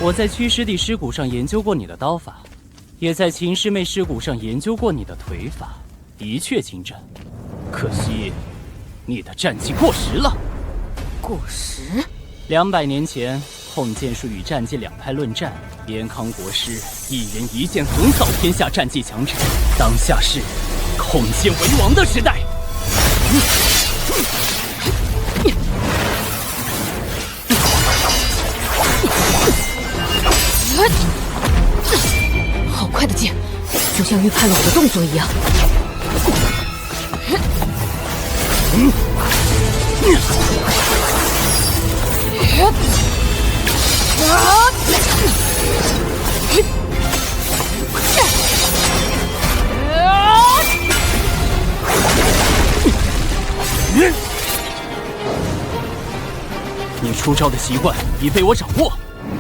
我在驱师弟尸骨上研究过你的刀法，也在秦师妹尸骨上研究过你的腿法，的确精湛。可惜，你的战绩过时了。过时？200年前，控剑术与战界两派论战，延康国师一人一剑横扫天下战技强者。当下是控剑为王的时代。好快的剑，就像预判了我的动作一样。你出招的习惯已被我掌握，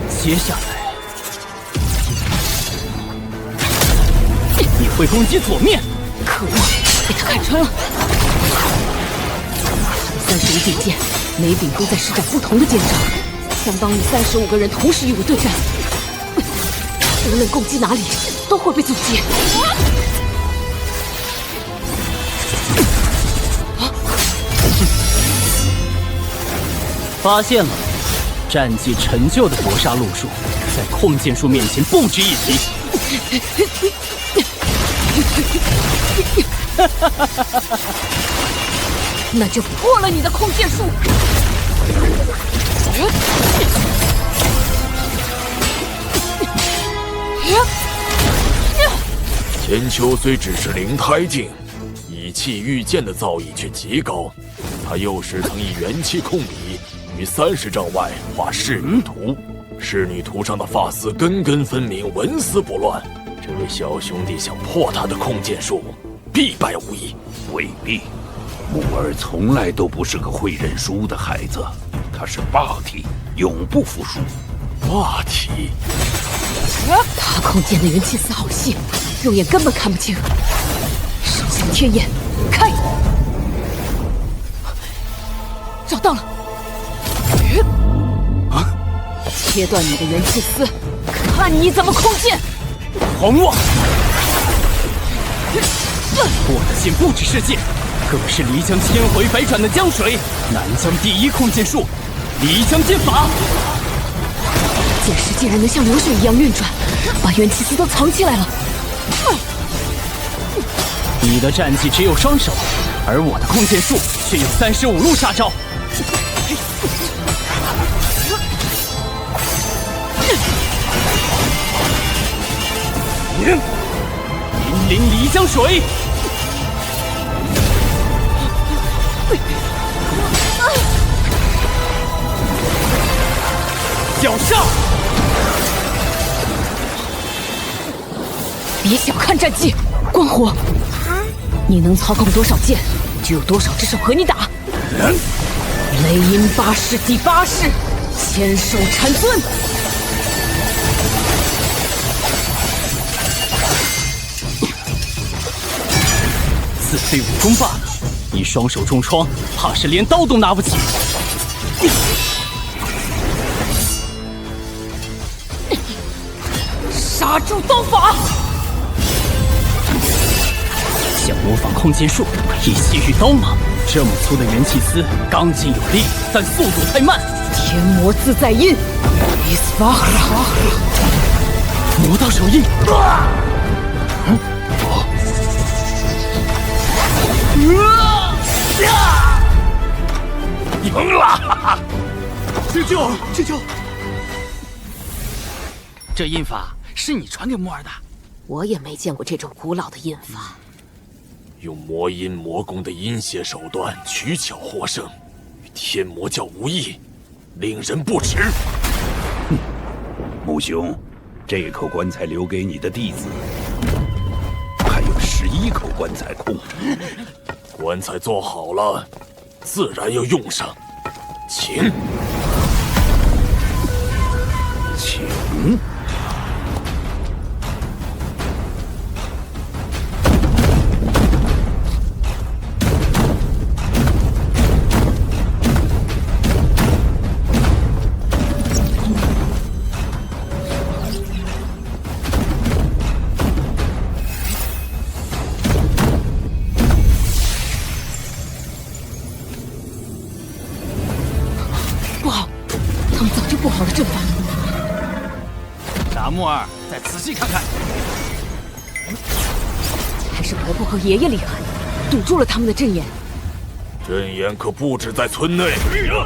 接下来你会攻击左面。可恶，被他看穿了。他的35柄剑，每柄都在施展不同的剑招，相当于35个人同时与我对战。无论攻击哪里，都会被阻截。发现了，战绩陈旧的搏杀路数，在控剑术面前不值一提。那就破了你的控剑术！千秋虽只是灵胎境，以气御剑的造诣却极高。他幼时曾以元气控笔，于30丈外画仕女图。仕女图上的发丝根根分明，纹丝不乱。这位小兄弟想破他的控剑术，必败无疑。未必，木儿从来都不是个会认输的孩子，他是霸体，永不服输。霸体？他控剑的元气丝好细，肉眼根本看不清。上弦天眼，开！找到了！切断你的元气丝，看你怎么控剑！狂妄！我的剑不只是剑，更是漓江千回百转的江水，南疆第一控剑术——漓江剑法。剑势竟然能像流水一样运转，把元气丝都藏起来了。你的战绩只有双手，而我的控剑术却有35路杀招。引领漓江水，脚上！别小看战技，光火，你能操控多少剑，就有多少只手和你打。雷音八式第8式，千手禅尊。自废武功罢了，你双手重创，怕是连刀都拿不起。杀猪刀法！想模仿控剑术，一袭御刀吗？这么粗的元气丝，刚劲有力，但速度太慢。天魔自在印，伊斯巴哈，魔道手印。赢了！救救！救救！这印法是你传给木儿的？我也没见过这种古老的印法。用魔音魔功的阴邪手段取巧获胜，与天魔教无异，令人不齿。穆兄，这口棺材留给你的弟子，还有11口棺材空。棺材做好了，自然要用上。请。木耳，再仔细看看。还是婆婆和爷爷厉害，堵住了他们的阵眼。阵眼可不止在村内。漓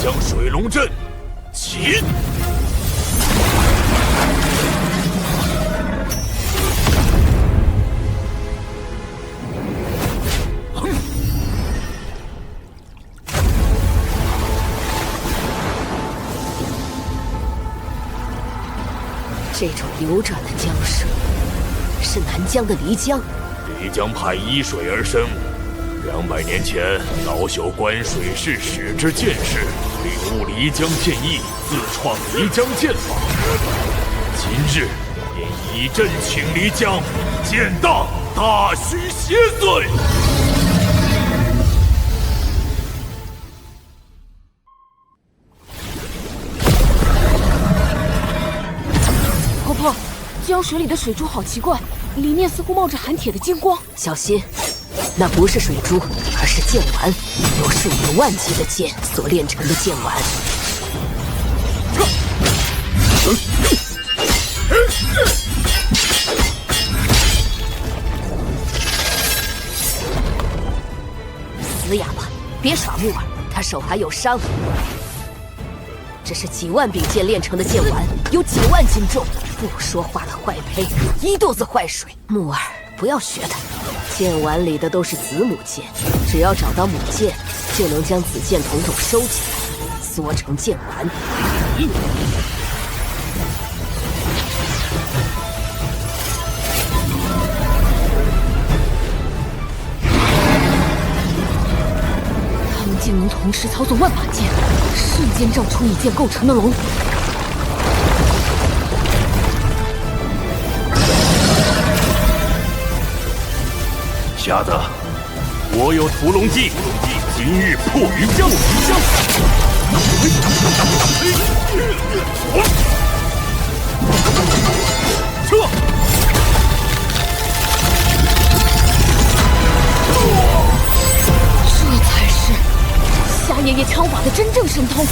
江水龙阵，起！这种流转的江水，是南疆的漓江。漓江派依水而生，200年前老朽观水势使之剑士，领悟漓江剑意，自创漓江剑法。今日便以阵请漓江，剑荡大须邪祟。婆婆，江水里的水珠好奇怪，里面似乎冒着含铁的金光。小心，那不是水珠，而是剑丸，由数以万计的剑所炼成的剑丸。死哑巴，别耍木耳，他手还有伤。这是几万柄剑炼成的剑丸，有几万斤重。不说话的坏胚，一肚子坏水。木耳，不要学他。剑丸里的都是子母剑，只要找到母剑，就能将子剑筒筒收起来，缩成剑丸。他们竟能同时操纵万把剑，瞬间造出以剑构成的龙。瞎子，我有屠龙计，今日破鱼江。撤！这才是夏爷爷枪法的真正神通。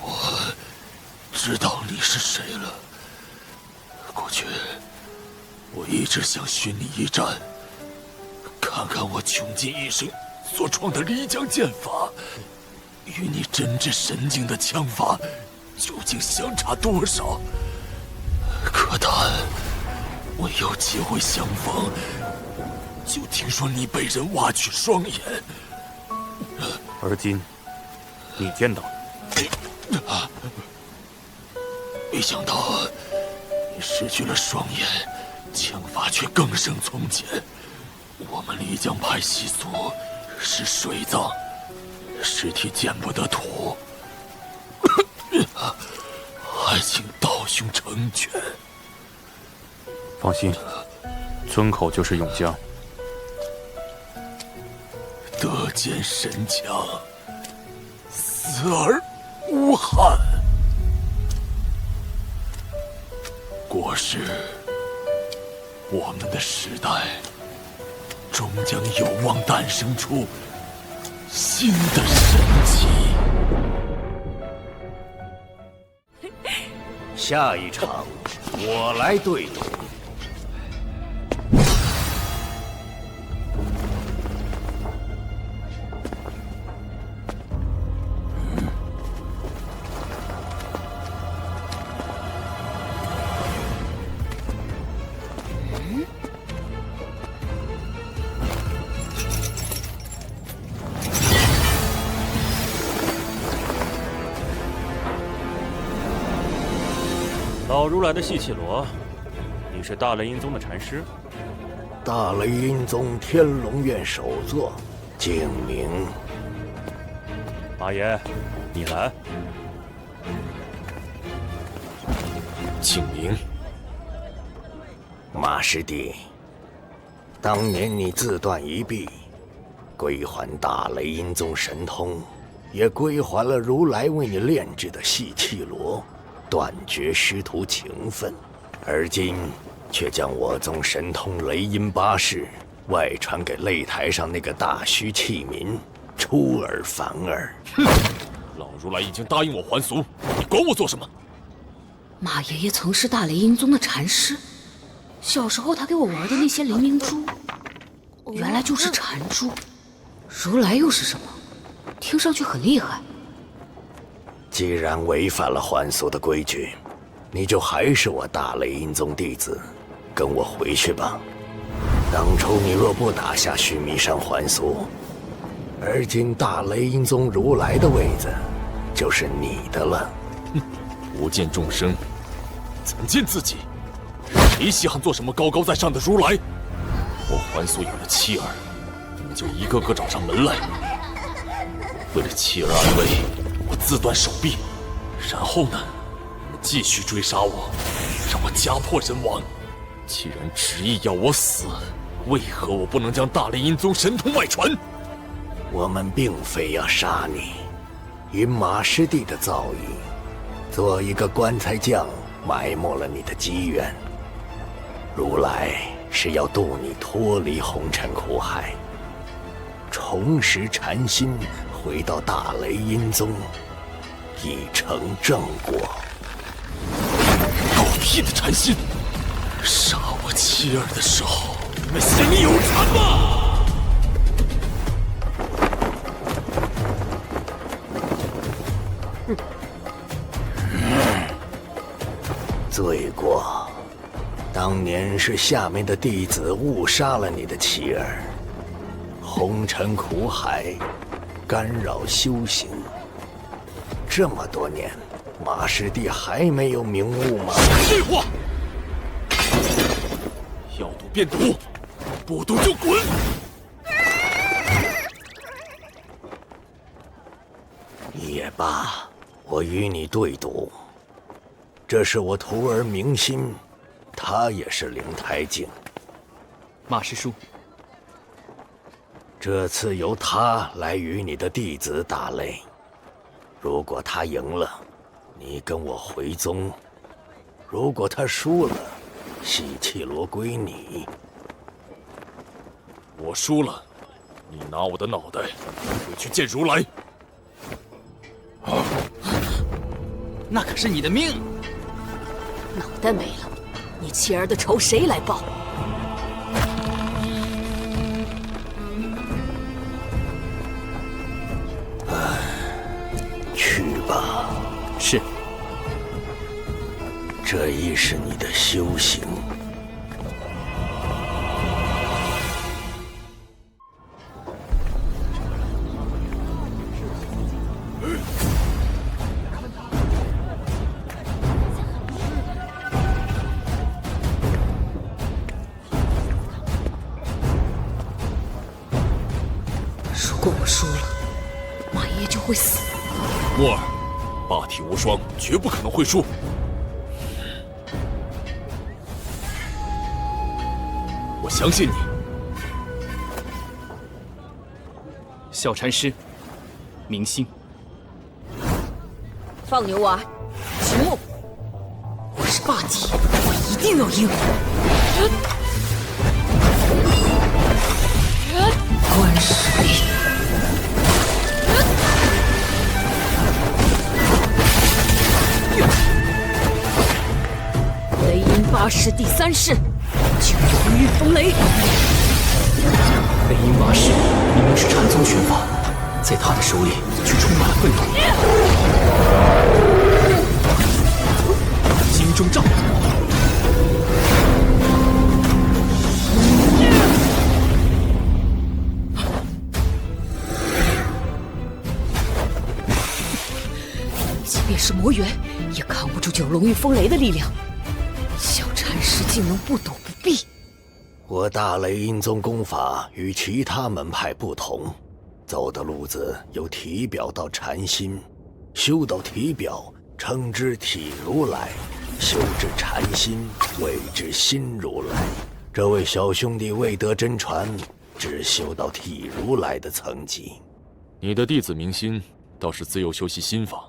我知道你是谁了。过去，我一直想寻你一战，看看我穷尽一生所创的漓江剑法，与你真至神境的枪法究竟相差多少。可叹，我有机会相逢，就听说你被人挖去双眼。而今，你见到了。没想到你失去了双眼，枪法却更胜从前。我们漓江派习俗是水葬，尸体见不得土，还请道兄成全。放心，村口就是永江。得见神枪，死而无憾。果是我们的时代，终将有望诞生出新的神奇。下一场，我来对赌。老如来的细气罗，你是大雷音宗的禅师？大雷音宗天龙院首座，景明。马爷，你来。景明，马师弟，当年你自断一臂，归还大雷音宗神通，也归还了如来为你炼制的细气罗，断绝师徒情分。而今却将我宗神通雷音八式外传给擂台上那个大虚器民，出尔反尔。哼！老如来已经答应我还俗，你管我做什么？马爷爷曾是大雷音宗的禅师，小时候他给我玩的那些灵明珠，原来就是禅珠。如来又是什么？听上去很厉害。既然违反了还俗的规矩，你就还是我大雷音宗弟子，跟我回去吧。当初你若不打下须弥山还俗，而今大雷音宗如来的位子就是你的了。哼，不见众生，怎见自己？谁稀罕做什么高高在上的如来？我还俗有了妻儿，你们就一个个找上门来。为了妻儿安危，我自断手臂，然后呢，你们继续追杀我，让我家破人亡。既然执意要我死，为何我不能将大雷音宗神通外传？我们并非要杀你，以马师弟的造诣，做一个棺材匠，埋没了你的机缘。如来是要渡你脱离红尘苦海，重拾禅心，回到大雷音宗，以成正果。狗屁的禅心！杀我妻儿的时候，你们心里有禅吗？罪过，当年是下面的弟子误杀了你的妻儿，红尘苦海，干扰修行。这么多年，马师弟还没有明悟吗？废话！要赌便赌，不赌就滚！也罢，我与你对赌。这是我徒儿明心，他也是灵胎境。马师叔，这次由他来与你的弟子打擂，如果他赢了，你跟我回宗；如果他输了，细气罗归你。我输了，你拿我的脑袋回去见如来。那可是你的命！脑袋没了，你妻儿的仇谁来报？去吧。是。这亦是你的修行。如果我输了，马爷爷就会死。墨儿，霸体无双，绝不可能会输。我相信你。小禅师，明心。放牛娃，秦牧，我是霸体，我一定要赢。观实力。雷音八式第3式，九龙御风雷。雷音八式明明是禅宗拳法，在他的手里却充满了愤怒。心中障。即便是魔元，也扛不住九龙御风雷的力量。小禅师竟能不躲不避。我大雷音宗功法与其他门派不同，走的路子由体表到禅心，修到体表称之体如来，修至禅心谓之心如来。这位小兄弟未得真传，只修到体如来的层级。你的弟子明心倒是自幼修习心法，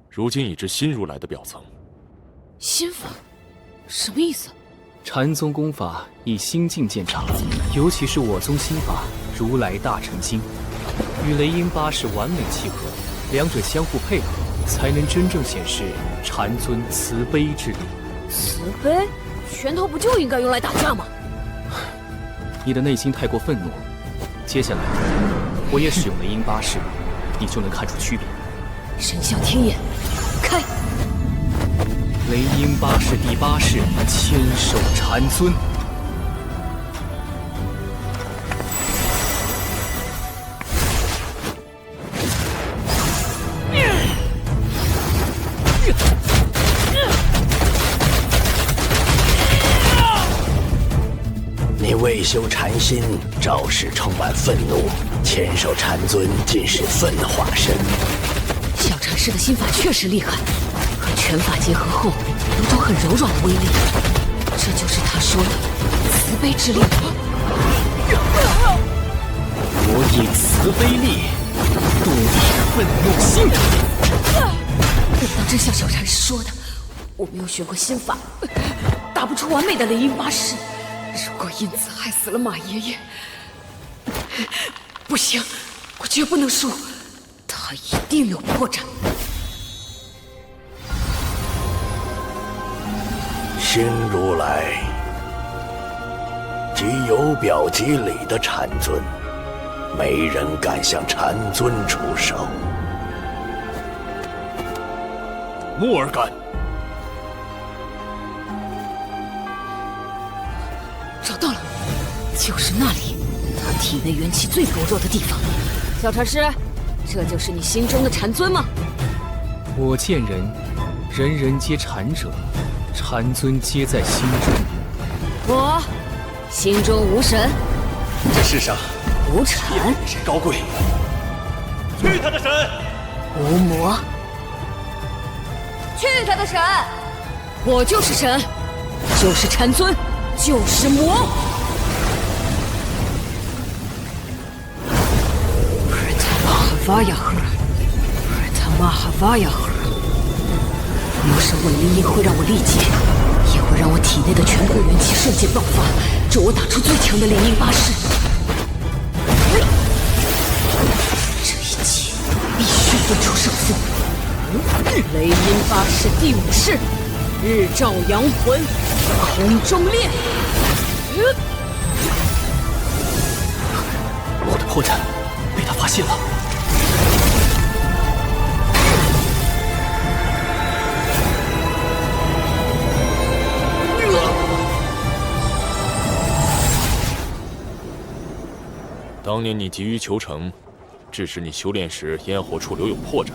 如今已至新如来的表层。心法，什么意思？禅宗功法以心境见长，尤其是我宗心法如来大乘经，与雷音八式完美契合，两者相互配合，才能真正显示禅尊慈悲之力。慈悲？拳头不就应该用来打架吗？你的内心太过愤怒，接下来我也使用雷音八式，你就能看出区别。神啸天眼，开！雷音八式第8式，千手禅尊。你未修禅心，招式充满愤怒，千手禅尊尽是愤化身。小禅师的心法确实厉害，和拳法结合后，有种很柔软的威力。这就是他说的慈悲之力。我以慈悲力度你愤怒心。难道真像小禅师说的，我没有学过心法，打不出完美的雷音八式？如果因此害死了马爷爷，不行，我绝不能输，他一定有破绽。新如来，即有表即里的禅尊，没人敢向禅尊出手。木儿敢。找到了，就是那里，他体内元气最薄弱的地方。小禅师，这就是你心中的禅尊吗？我见人，人人皆禅者，禅尊皆在心中。我心中无神，这世上无禅，谁高贵？去他的神！无魔，去他的神！我就是神，就是禅尊，就是魔。魔神伪灵音会让我力竭，也会让我体内的全部元气瞬间爆发，助我打出最强的雷音八式。这一切必须分出胜负。雷音八式第5式，日照阳魂，空中炼。我的破绽被他发现了。当年你急于求成，致使你修炼时咽喉处留有破绽。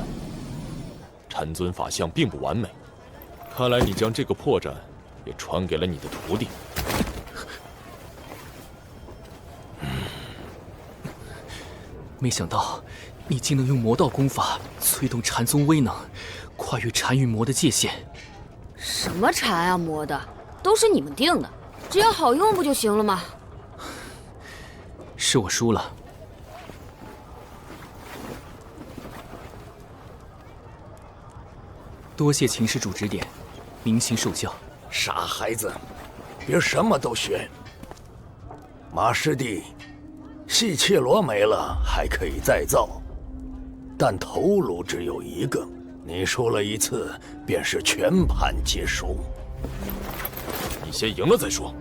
禅尊法相并不完美，看来你将这个破绽也传给了你的徒弟。没想到你竟能用魔道功法催动禅宗威能，跨越禅与魔的界限。什么禅啊魔的，都是你们定的，只要好用不就行了吗？是我输了。多谢秦施主指点，明心受教。傻孩子，别什么都学。马师弟，细切罗没了还可以再造，但头颅只有一个，你输了一次便是全盘皆输。你先赢了再说。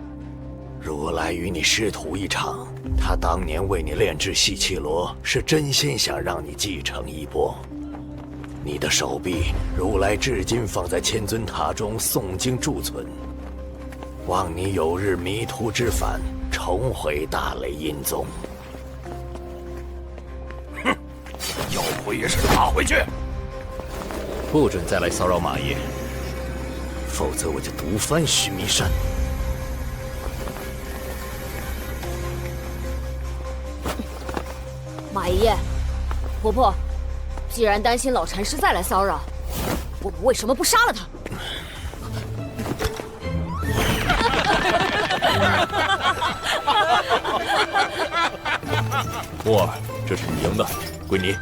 如来与你师徒一场，他当年为你炼制细气罗，是真心想让你继承衣钵。你的手臂，如来至今放在千尊塔中诵经贮存，望你有日迷途知返，重回大雷音宗。哼，要回也是打回去，不准再来骚扰马爷，否则我就毒翻须弥山。马爷爷，婆婆，既然担心老禅师再来骚扰，我们为什么不杀了他？木儿，这是你赢的，归你。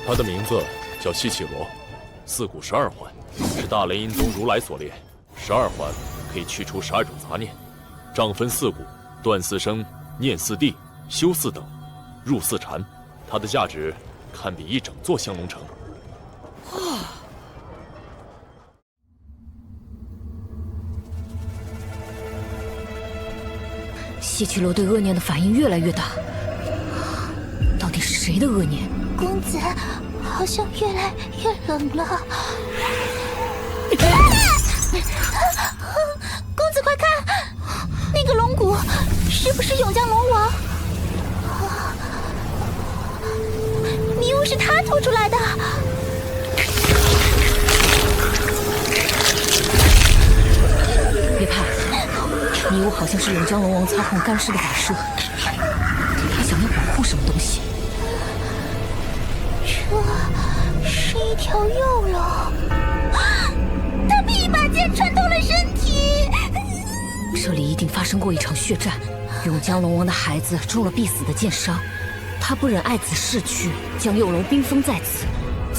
他的名字叫西绮罗，四骨12环，是大雷音宗如来所炼。12环可以去除12种杂念，丈分4骨，断4生，念4地，修4等，入4禅。它的价值堪比一整座香龙城。西绮罗对恶念的反应越来越大，到底是谁的恶念？公子好像越来越冷了。公子快看，那个龙骨是不是永江龙王？迷雾是他吐出来的。别怕，迷雾好像是永江龙王操控干尸的摆设，他想要保护什么东西。这是一条幼龙，他被一把剑穿透了身体。这里一定发生过一场血战，永江龙王的孩子中了必死的剑伤，他不忍爱子逝去，将幼龙冰封在此，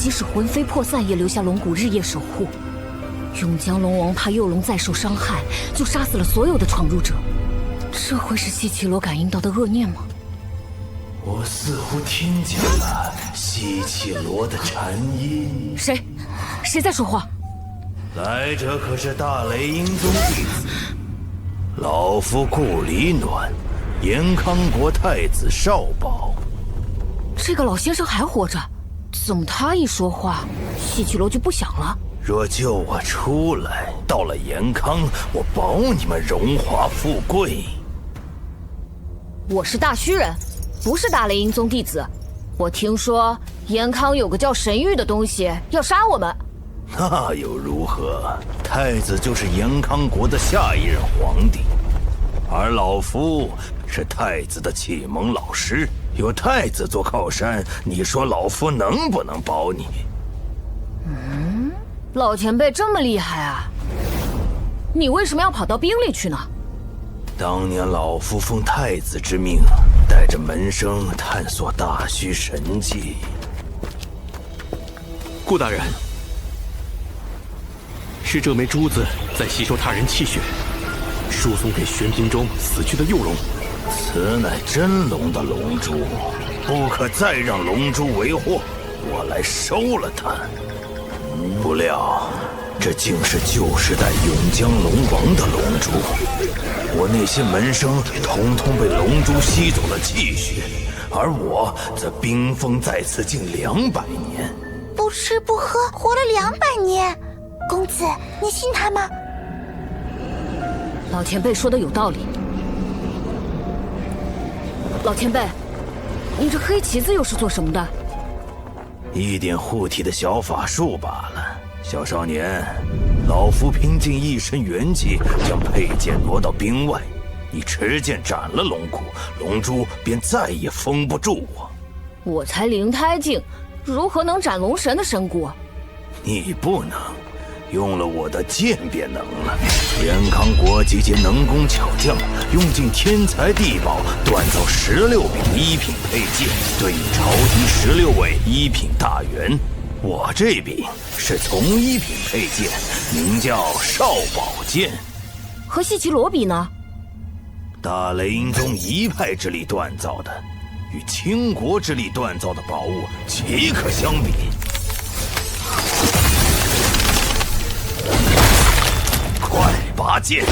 即使魂飞魄散，也留下龙骨日夜守护。永江龙王怕幼龙再受伤害，就杀死了所有的闯入者。这会是西绮罗感应到的恶念吗？我似乎听见了西绮罗的禅音。谁在说话？来者可是大雷音宗弟子，老夫顾里暖，延康国太子少保。这个老先生还活着，怎么他一说话，西绮罗就不响了？若救我出来，到了延康，我保你们荣华富贵。我是大虚人，不是大雷音宗弟子。我听说延康有个叫神域的东西要杀我们。那又如何？太子就是延康国的下一任皇帝，而老夫是太子的启蒙老师。有太子做靠山，你说老夫能不能保你？老前辈这么厉害啊！你为什么要跑到冰里去呢？当年老夫奉太子之命，带着门生探索大虚神迹。顾大人，是这枚珠子在吸收他人气血，输送给玄冰中死去的幼龙。此乃真龙的龙珠，不可再让龙珠为祸。我来收了它。不料，这竟是旧时代永江龙王的龙珠。我那些门生统统被龙珠吸走了气血，而我则冰封在此近200年。不吃不喝活了200年，公子，你信他吗？老前辈说的有道理。老前辈，你这黑旗子又是做什么的？一点护体的小法术罢了。小少年，老夫拼尽一身元气，将佩剑挪到冰外。你持剑斩了龙骨，龙珠便再也封不住我。我才灵胎境，如何能斩龙神的神骨？你不能，用了我的剑便能了。延康国集结能工巧匠，用尽天才地宝，锻造16柄1品佩剑，对应朝廷16位1品大员。我这柄是从1品佩剑，名叫少保剑。和西绮罗比呢？大雷音宗一派之力锻造的，与倾国之力锻造的宝物岂可相比？快拔剑！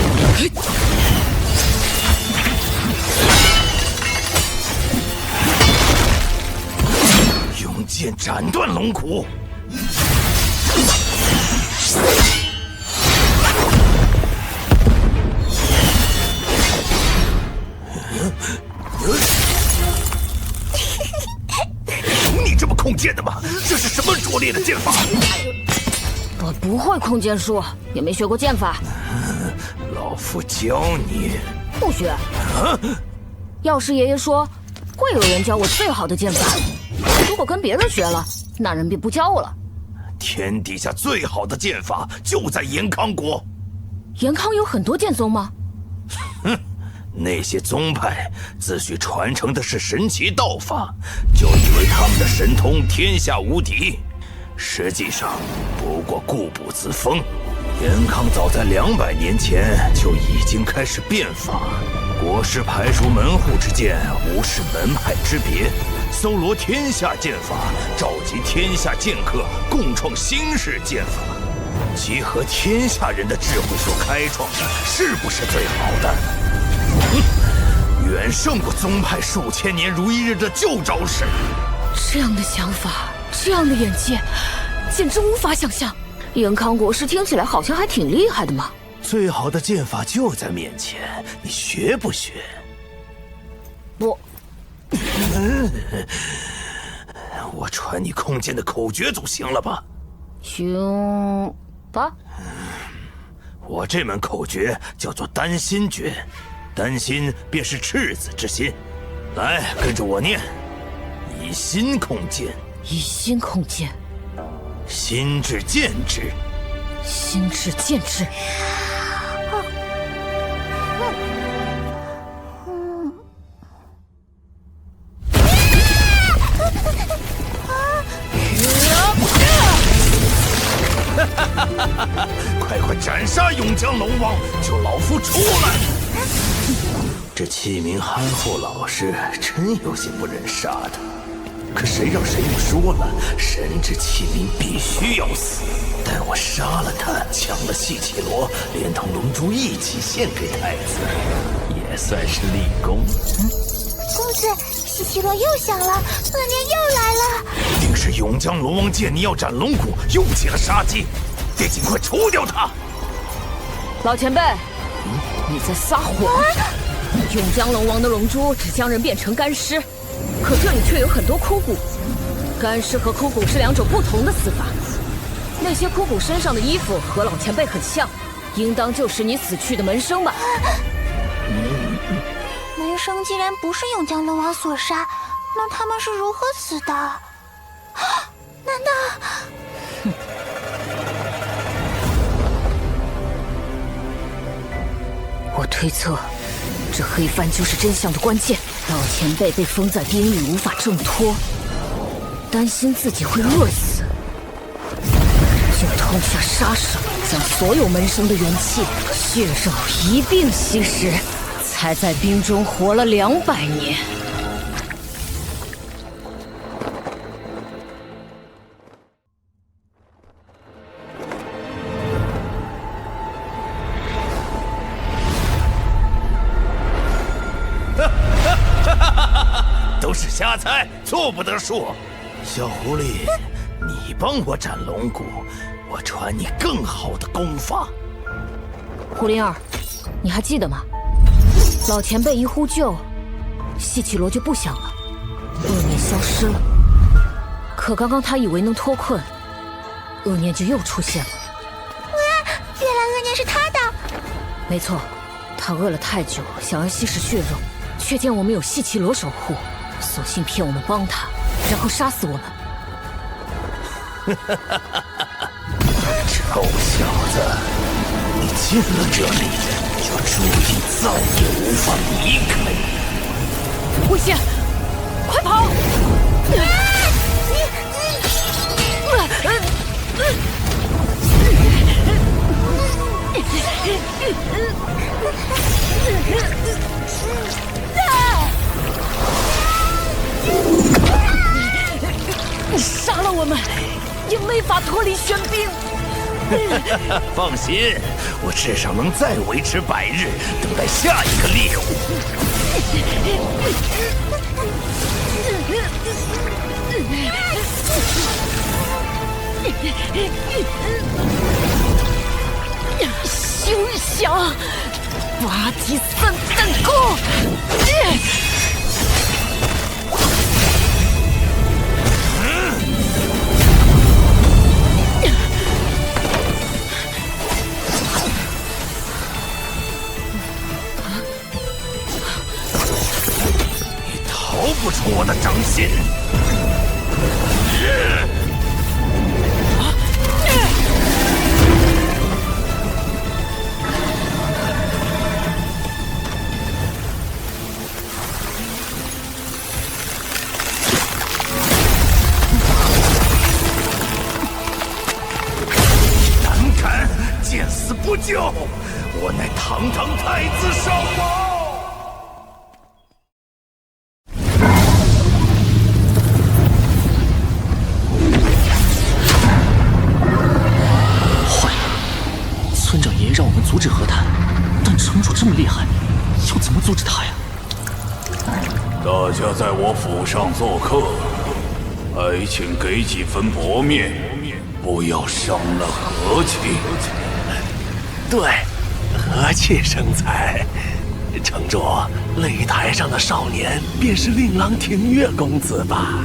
用剑斩断龙骨！你这么控剑的吗？这是什么拙劣的剑法？我不会控剑术，也没学过剑法。老夫教你。不学。药师爷爷说，会有人教我最好的剑法。如果跟别人学了，那人便不教我了。天底下最好的剑法就在延康国。延康有很多剑宗吗？哼，那些宗派自诩传承的是神奇道法，就以为他们的神通天下无敌，实际上不过固步自封。严康早在200年前就已经开始变法，国师排除门户之见，无视门派之别，搜罗天下剑法，召集天下剑客，共创新式剑法。集合天下人的智慧所开创的，是不是最好的？远胜过宗派数千年如一日的旧招式。这样的想法，这样的眼界，简直无法想象。严康国师听起来好像还挺厉害的嘛。最好的剑法就在面前，你学不学？我传你空剑的口诀总行了吧？行吧。我这门口诀叫做丹心诀，丹心便是赤子之心。来，跟着我念：以心控剑，以心控剑，心至剑至，心至剑至。快斩杀永江龙王，救老夫出来！这器名憨厚老实，真有些不忍杀他。可谁让神谕说了，神之器名必须要死。待我杀了他，抢了细绮罗，连同龙珠一起献给太子，也算是立功。公子，细绮罗又响了，恶念又来了。一定是永江龙王见你要斩龙骨，又起了杀机，得尽快除掉他。老前辈，你在撒谎！永江龙王的龙珠只将人变成干尸，可这里却有很多枯骨。干尸和枯骨是2种不同的死法。那些枯骨身上的衣服和老前辈很像，应当就是你死去的门生吧？门生既然不是永江龙王所杀，那他们是如何死的？难道……我推测，这黑帆就是真相的关键。老前辈被封在冰里，无法挣脱，担心自己会饿死，就痛下杀手，将所有门生的元气、血肉一并吸食，才在冰中活了200年。都是瞎猜，做不得数。小狐狸，你帮我斩龙骨，我传你更好的功法。胡灵儿，你还记得吗？老前辈一呼救，细绮罗就不响了，恶念消失了。可刚刚他以为能脱困，恶念就又出现了。哇，原来恶念是他的。没错，他饿了太久，想要吸食血肉，却见我们有细绮罗守护，索性骗我们帮他，然后杀死我们。臭小子，你进了这里，就注定再也无法离开。危险！快跑！杀了我们，也没法脱离玄冰。放心，我至少能再维持100日，等待下一个猎物。休想！八级散弹弓！你逃不出我的掌心！不救，我乃堂堂太子少保。坏了，村长爷爷让我们阻止和谈，但城主这么厉害，要怎么阻止他呀？大家在我府上做客，还请给几分薄面，不要伤了和气。对，和气生财。城主，擂台上的少年便是令郎庭月公子吧？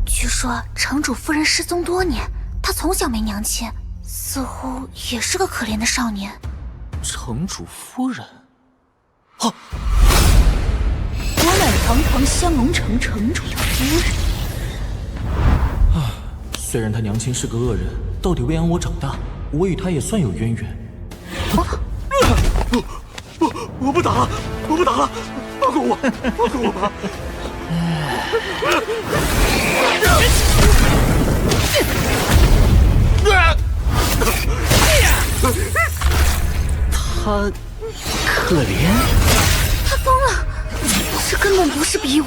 据说城主夫人失踪多年，她从小没娘亲，似乎也是个可怜的少年。城主夫人。我乃堂堂香龙城城主的夫人。虽然他娘亲是个恶人，到底未安我长大，我与他也算有渊源。我不打了，我不打了，放过我，放过我吧！他可怜。他疯了，这根本不是比武，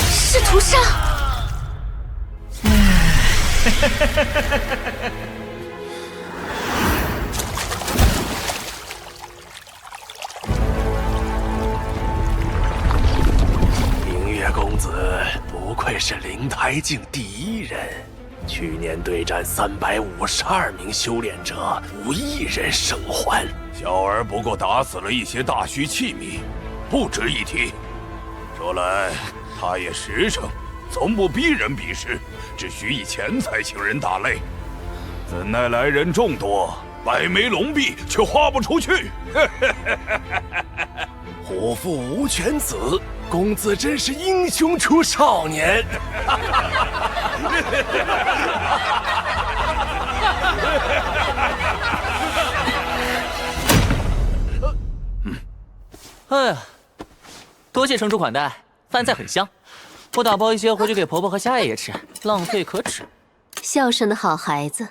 是屠杀。明月公子不愧是灵台境第一人，去年对战352名修炼者，无一人生还。小儿不过打死了一些大虚器皿，不值一提。说来，他也实诚，从不逼人比试，只需以钱财请人打擂。怎奈来人众多，百枚龙币却花不出去。虎父无犬子，公子真是英雄出少年。哎呀，多谢城主款待，饭菜很香，我打包一些回去给婆婆和夏爷爷吃，浪费可耻。孝顺的好孩子。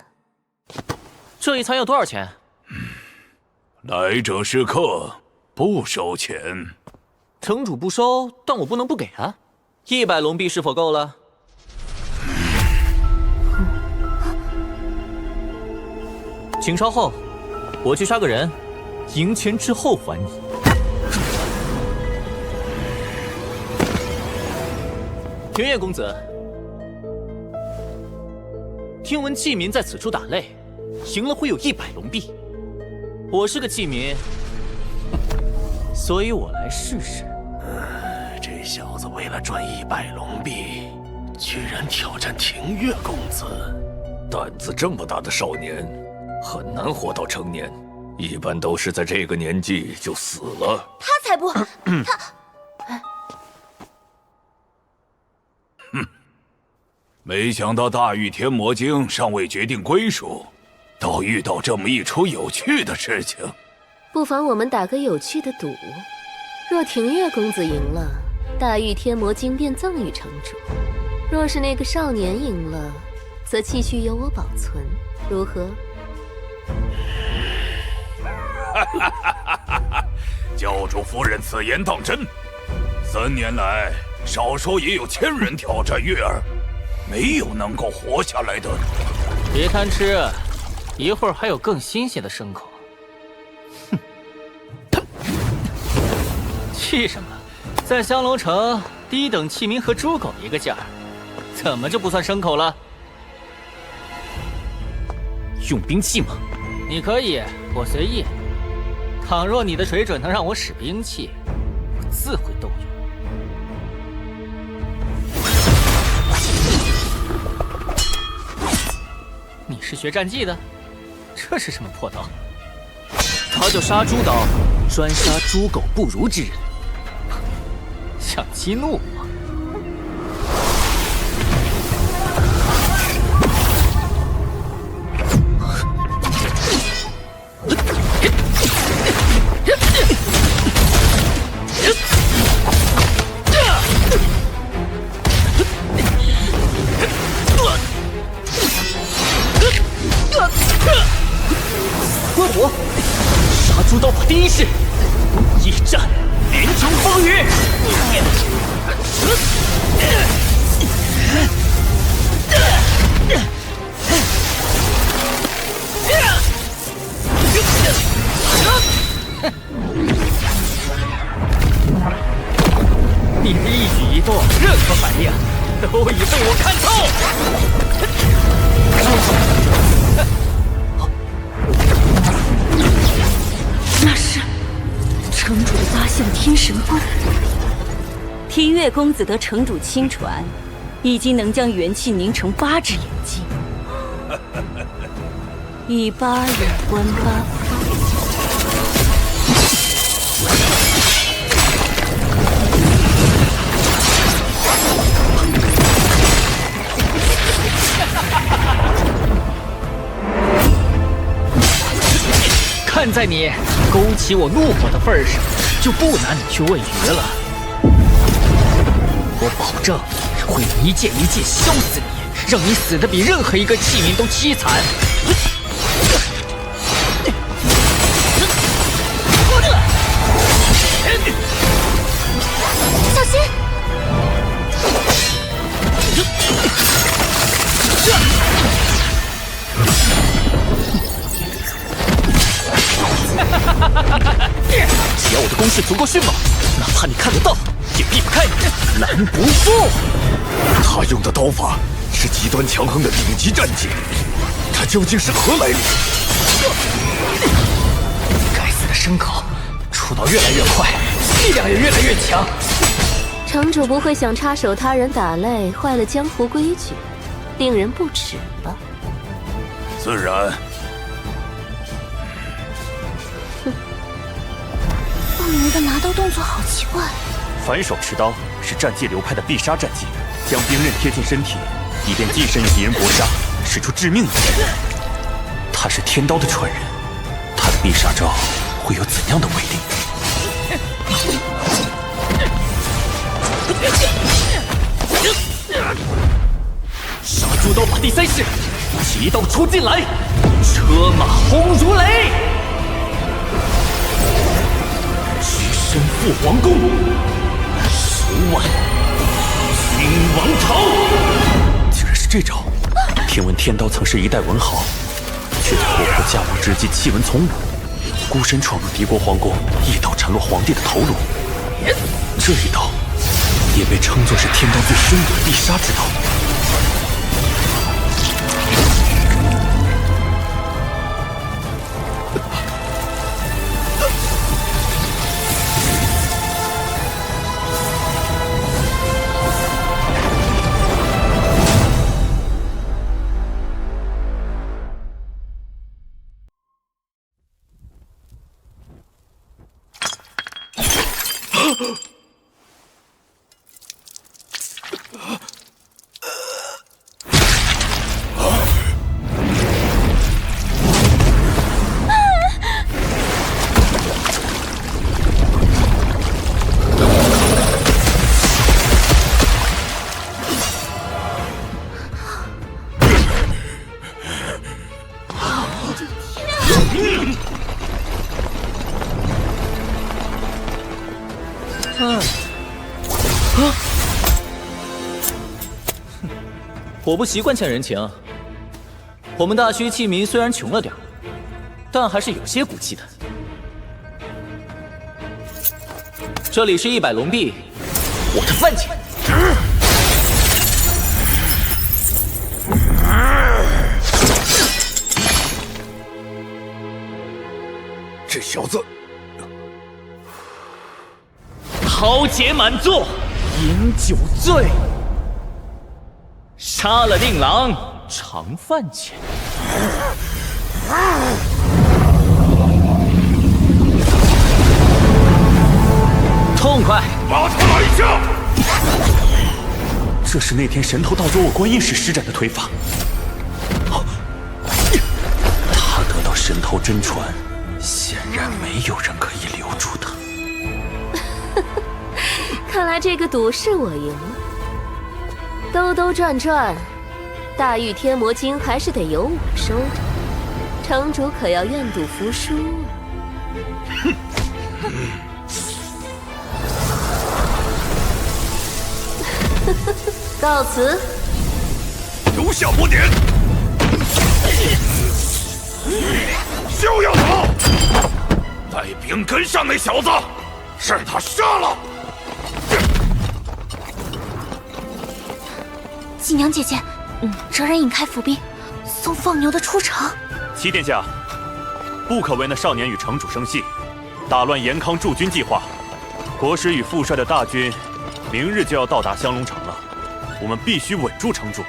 这一餐要多少钱？来者是客，不收钱。城主不收，但我不能不给啊。100龙币是否够了？请稍后，我去杀个人，赢钱之后还你。庭月公子，听闻器民在此处打擂，赢了会有100龙币。我是个器民，所以我来试试。这小子为了赚100龙币，居然挑战庭月公子。胆子这么大的少年，很难活到成年，一般都是在这个年纪就死了。他才不，他。没想到大玉天魔经尚未决定归属，倒遇到这么一出有趣的事情。不妨我们打个有趣的赌，若庭月公子赢了，大玉天魔经便赠予城主；若是那个少年赢了，则继续由我保存，如何？教主夫人此言当真？3年来，少说也有1000人挑战月儿，没有能够活下来的。别贪吃，一会儿还有更新鲜的牲口。哼，气什么？在香龙城，低等器民和猪狗一个价儿，怎么就不算牲口了？用兵器吗？你可以，我随意。倘若你的水准能让我使兵器，我自会动用。你是学战技的？这是什么破刀？它叫杀猪刀，专杀猪狗不如之人。想激怒我？第一式，一战连城风雨。你的一举一动，任何反应都已被我看透。那是城主的8项天神功。听月公子得城主亲传，已经能将元气凝成8只眼睛，以8眼观8方。看在你勾起我怒火的份上，就不拿你去问鱼了。我保证会一剑一剑削死你，让你死得比任何一个器皿都凄惨。小心！只要我的攻势足够迅猛，哪怕你看得到，也避不开。拦不住！他用的刀法是极端强横的顶级战技，他究竟是何来历？该死的牲口，出刀越来越快，力量也越来越强。城主不会想插手他人打擂，坏了江湖规矩，令人不齿吧？自然。凤鸣的拿刀动作好奇怪。反手持刀是战技流派的必杀战技，将兵刃贴近身体，以便近身敌人搏杀，使出致命一击。他是天刀的传人，他的必杀招会有怎样的威力？杀猪刀法第3式，急刀出进来，车马轰如雷。身赴皇宫，手挽君王朝。竟然是这招！听闻天刀曾是一代文豪，却在国破家亡之际弃文从武，孤身闯入敌国皇宫，一刀斩落皇帝的头颅。这一刀也被称作是天刀最凶的必杀之刀。我不习惯欠人情。我们大虚器民虽然穷了点，但还是有些骨气的。这里是100龙币，我的饭钱。这小子豪杰满座，饮酒醉，杀了令郎尝饭钱。痛快！把他拦下！这是那天神头盗走我观音时施展的腿法。他得到神头真传，显然没有人可以留住他。看来这个赌是我赢了。兜兜转转，大玉天魔经还是得由我收着。城主可要愿赌服输啊？告辞。留下魔点，休要走！带兵跟上那小子，是他杀了。锦娘姐姐，哲人引开伏兵，送放牛的出城。齐殿下，不可为那少年与城主生气，打乱延康驻军计划。国师与副帅的大军，明日就要到达香龙城了，我们必须稳住城主。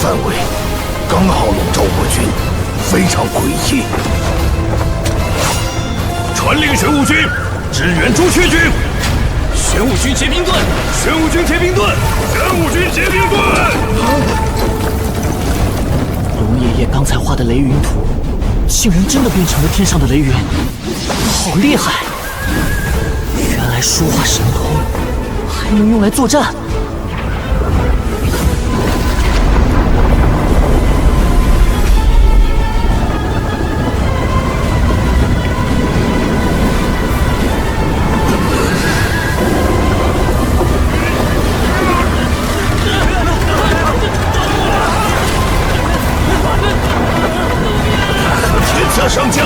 范围刚好笼罩我军，非常诡异。传令玄武军支援朱雀军。玄武军结冰盾，玄武军结冰盾，玄武军结冰盾。龙爷爷刚才画的雷云图，竟然真的变成了天上的雷云，好厉害！原来书画神通还能用来作战。上将，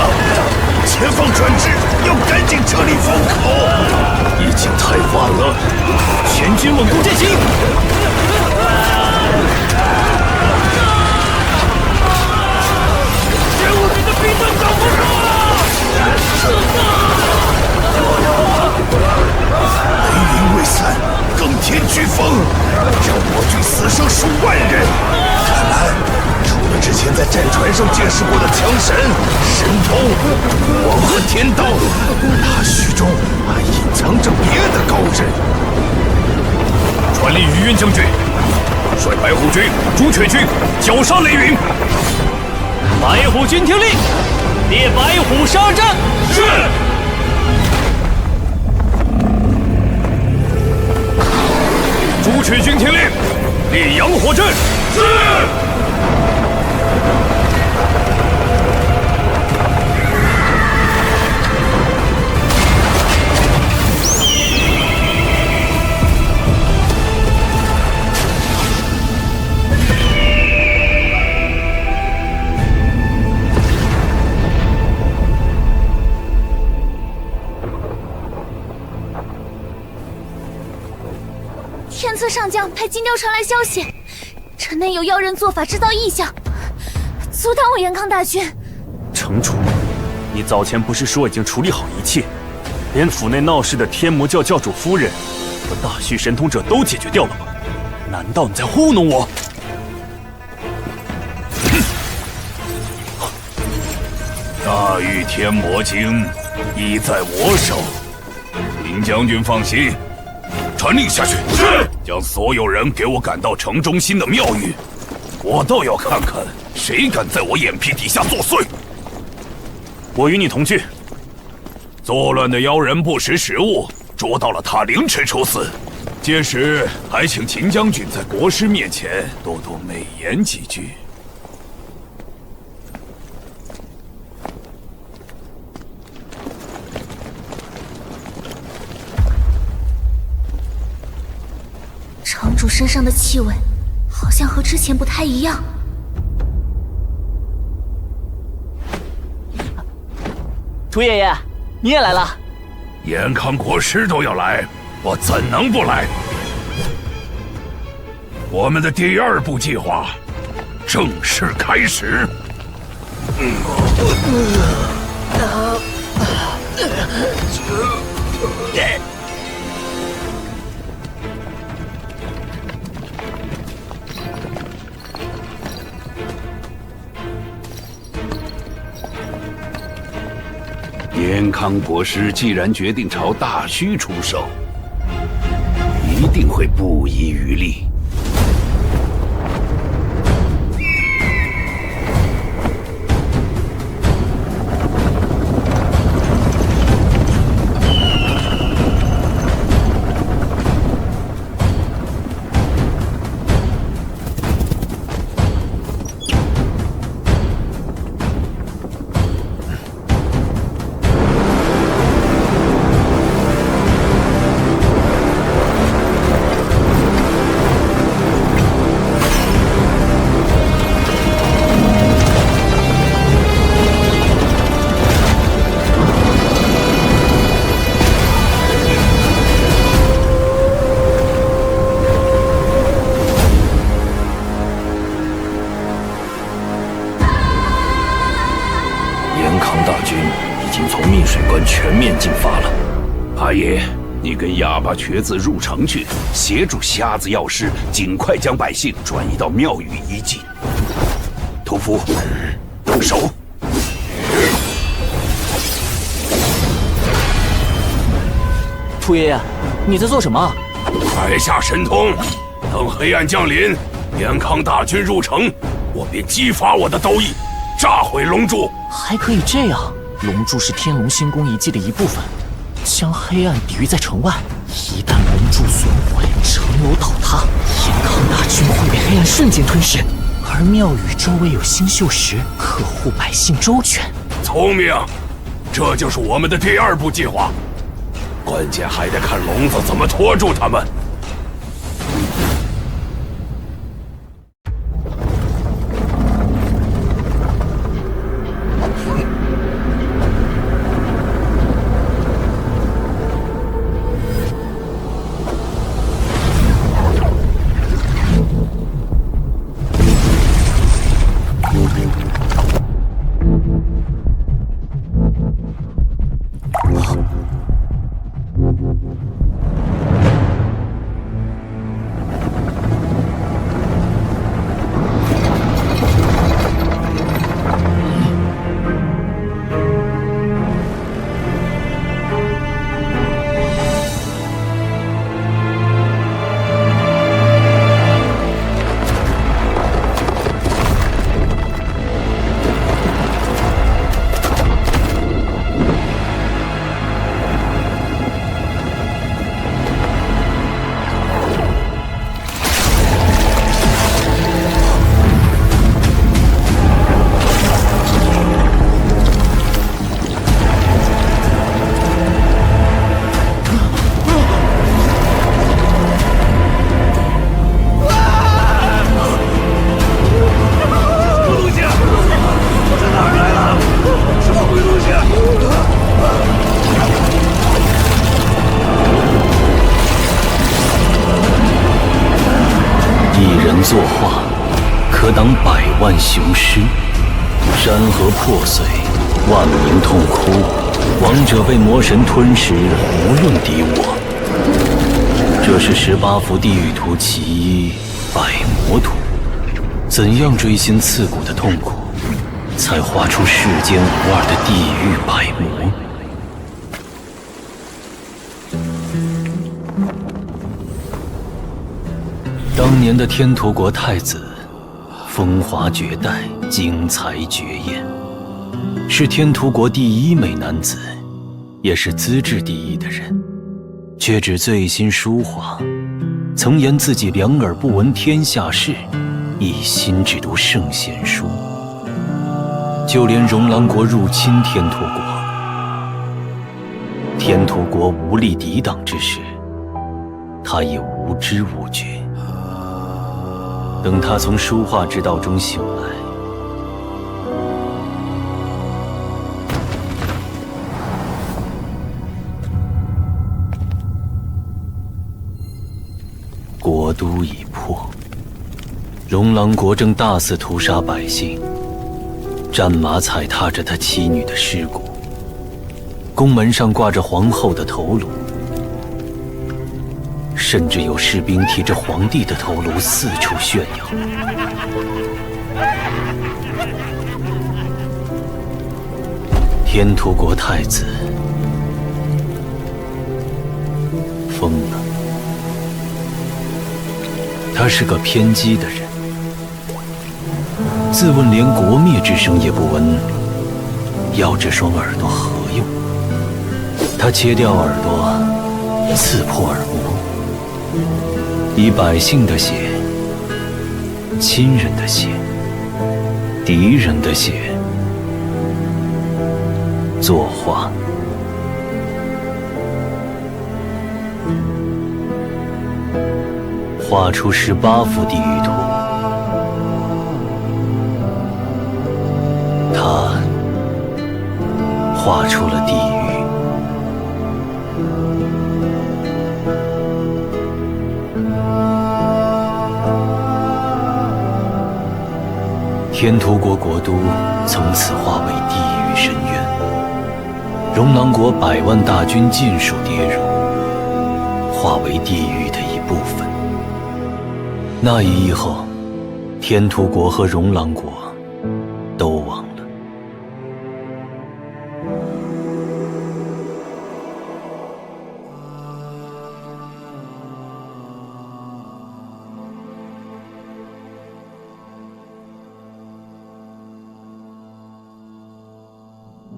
前方转至，要赶紧撤离风口，已经太晚了。全军猛攻阵型！玄武军的兵盾挡不住了！雷云未散，更添飓风，让我军死伤数万人。看来。除了之前在战船上见识过的枪神、神通、武王和天道，大虚中还隐藏着别的高人。传令于渊将军，率白虎军、朱雀军绞杀雷云。白虎军听令，列白虎杀阵。是。朱雀军听令，列阳火阵。是。天策上将派金雕传来消息，城内有妖人做法制造异象，阻挡我延康大军。城主，你早前不是说已经处理好一切，连府内闹事的天魔教教主夫人和大虚神通者都解决掉了吗？难道你在糊弄我？大玉天魔经已在我手，林将军放心。传令下去，是将所有人给我赶到城中心的庙宇，我倒要看看谁敢在我眼皮底下作祟。我与你同去。作乱的妖人不识时务，捉到了他凌迟处死。届时还请秦将军在国师面前多多美言几句。城主主身上的气味，好像和之前不太一样。屠爷爷，你也来了。延康国师都要来，我怎能不来？我们的第2步计划正式开始。延康国师既然决定朝大虚出手，一定会不遗余力。全面进发了，阿爷，你跟哑巴瘸子入城去，协助瞎子药师尽快将百姓转移到庙宇医治。屠夫，动手！屠爷爷，你在做什么？快下神通，等黑暗降临，延康大军入城，我便激发我的斗意，炸毁龙柱。还可以这样？龙柱是天龙仙宫遗迹的一部分，将黑暗抵御在城外。一旦龙柱损毁，城楼倒塌，延康大军会被黑暗瞬间吞噬。而庙宇周围有星宿石，可护百姓周全。聪明，这就是我们的第2步计划。关键还得看聋子怎么拖住他们。作画，可挡100万雄师。山河破碎，万民痛哭。王者被魔神吞噬，无论敌我。这是18幅地狱图其一，百魔图。怎样锥心刺骨的痛苦，才画出世间无二的地狱百魔？当年的天屠国太子，风华绝代，精彩绝艳，是天屠国第1美男子，也是资质第一的人，却只醉心书画，曾言自己2耳不闻天下事，一心只读圣贤书。就连荣狼国入侵天屠国，天屠国无力抵挡之时，他也无知无觉。等他从书画之道中醒来，国都已破，龙狼国正大肆屠杀百姓，战马踩踏着他妻女的尸骨，宫门上挂着皇后的头颅，甚至有士兵提着皇帝的头颅四处炫耀。天突国太子疯了。他是个偏激的人，自问连国灭之声也不闻，要这双耳朵何用？他切掉耳朵，刺破耳目，以百姓的血、亲人的血、敌人的血作画。画出18幅地狱图，他画出了地狱。天突国国都从此化为地狱深渊，龙狼国100万大军尽数跌入，化为地狱的一部分。那一役后，天突国和龙狼国都亡了。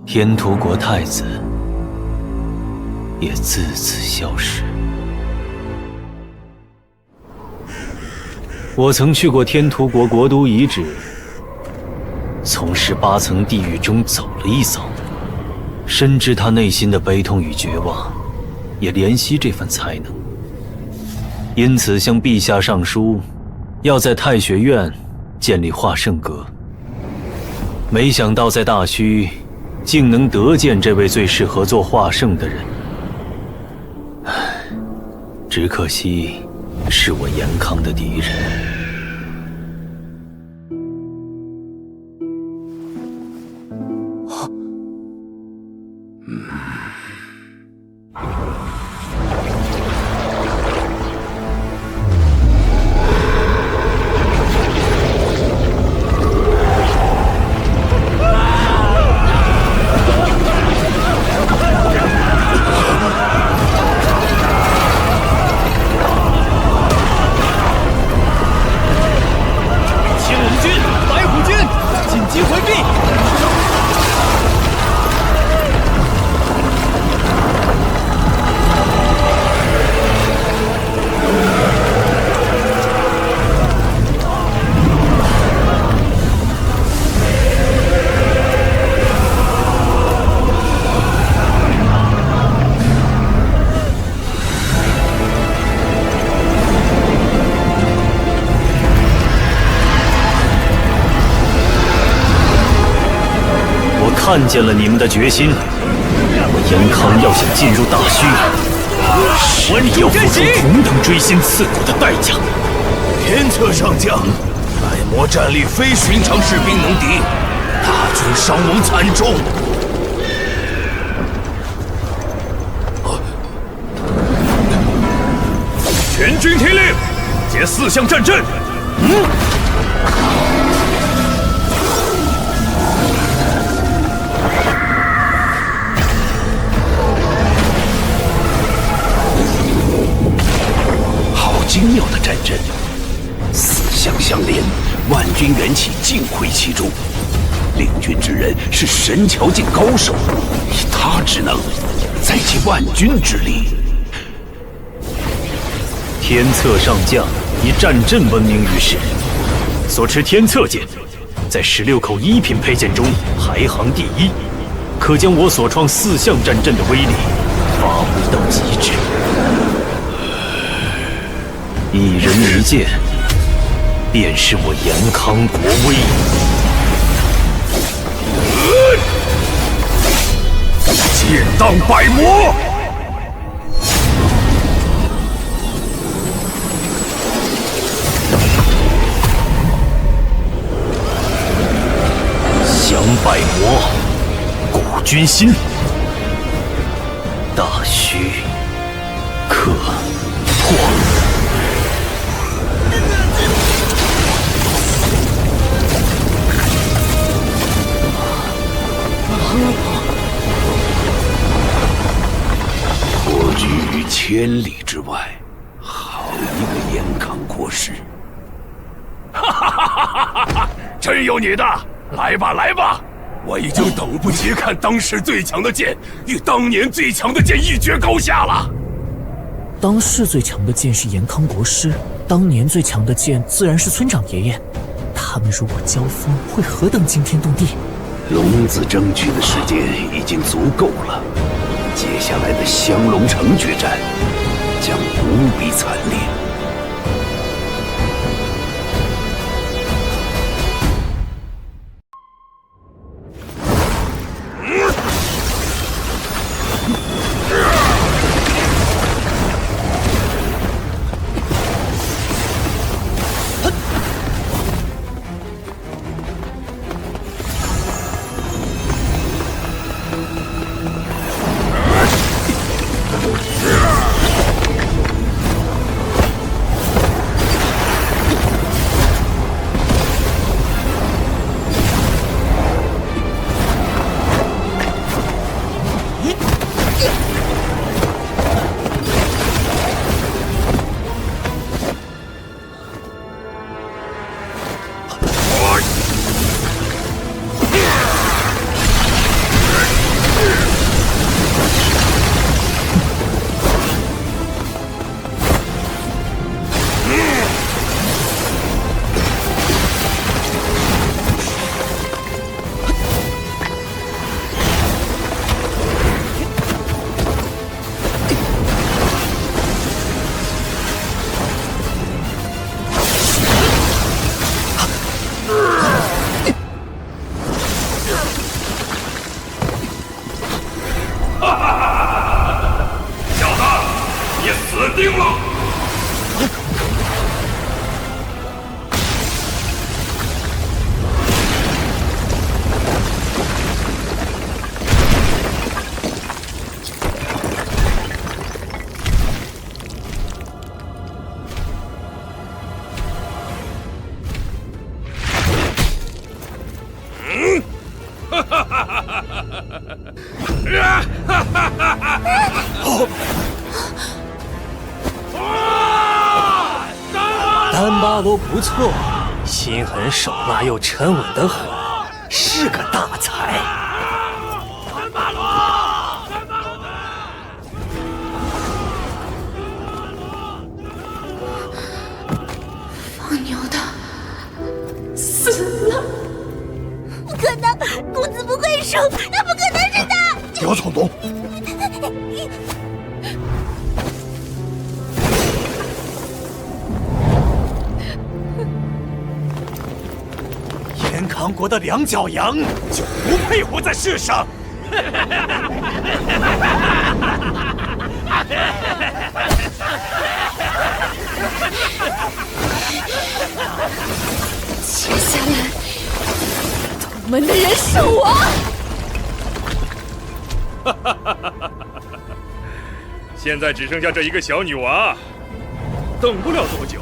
天突国太子也自此消失。我曾去过天突国国都遗址，从18层地狱中走了一遭，深知他内心的悲痛与绝望，也怜惜这份才能，因此向陛下上书，要在太学院建立画圣阁。没想到在大虚，竟能得见这位最适合做画圣的人。唉，只可惜是我严康的敌人。看见了你们的决心，我严康要想进入大虚，势必要付出同等锥心刺骨的代价。天策上将，百魔战力非寻常士兵能敌，大军伤亡惨重。全军听令，结4项战阵。精妙的战阵，4项相连，万军元气尽汇其中。领军之人是神桥境高手，以他之能，再集万军之力。天策上将以战阵闻名于世，所持天策剑在16口1品配件中排行第1，可将我所创4项战阵的威力发挥到极致。1人1剑，便是我延康国威。剑荡百魔！降百魔，固军心。大虚可破。我居于千里之外，好一个延康国师！哈哈哈哈哈！真有你的！来吧，来吧！我已经等不及看当世最强的剑与当年最强的剑一决高下了。当世最强的剑是延康国师，当年最强的剑自然是村长爷爷。他们如果交锋，会何等惊天动地！龙子争取的时间已经足够了，接下来的降龙城决战将无比惨烈。丹巴罗不错，心狠手辣又沉稳得很，是个大才。丹巴罗，丹巴罗！放牛的死了！不可能，公子不会输，那不可能是他！不要冲动。延康国的两脚羊就不配活在世上。接下来，同门的人是我。现在只剩下这一个小女娃，等不了多久，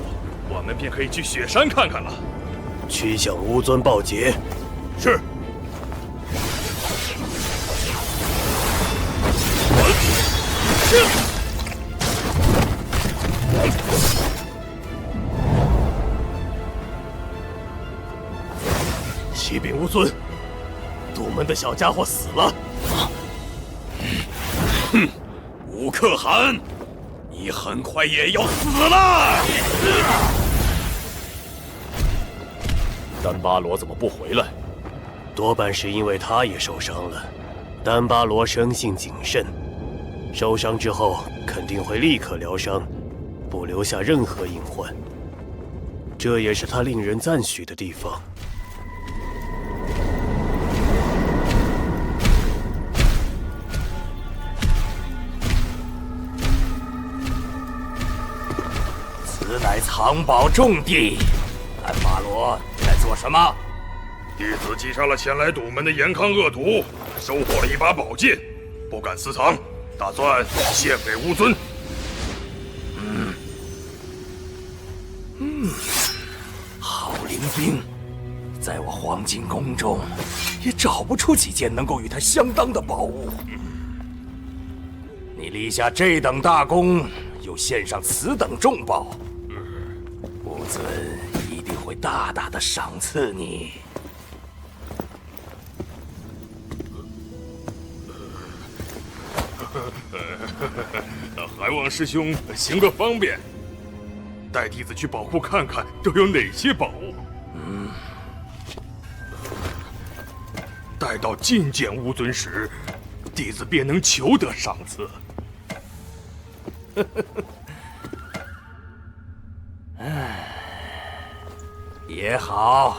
我们便可以去雪山看看了。去向乌尊报捷。是。启禀乌尊，杜门的小家伙死了。哼，吴可汗，你很快也要死了。丹巴罗怎么不回来？多半是因为他也受伤了。丹巴罗生性谨慎，受伤之后肯定会立刻疗伤，不留下任何隐患。这也是他令人赞许的地方。此乃藏宝重地，安巴罗在做什么？弟子击杀了前来堵门的严康恶徒，收获了一把宝剑，不敢私藏，打算献给乌尊。好灵兵，在我黄金宫中也找不出几件能够与他相当的宝物。你立下这等大功，又献上此等重宝，乌尊一定会大大的赏赐你。还望师兄行个方便，带弟子去宝库看看都有哪些宝物。待到觐见乌尊时，弟子便能求得赏赐。也好。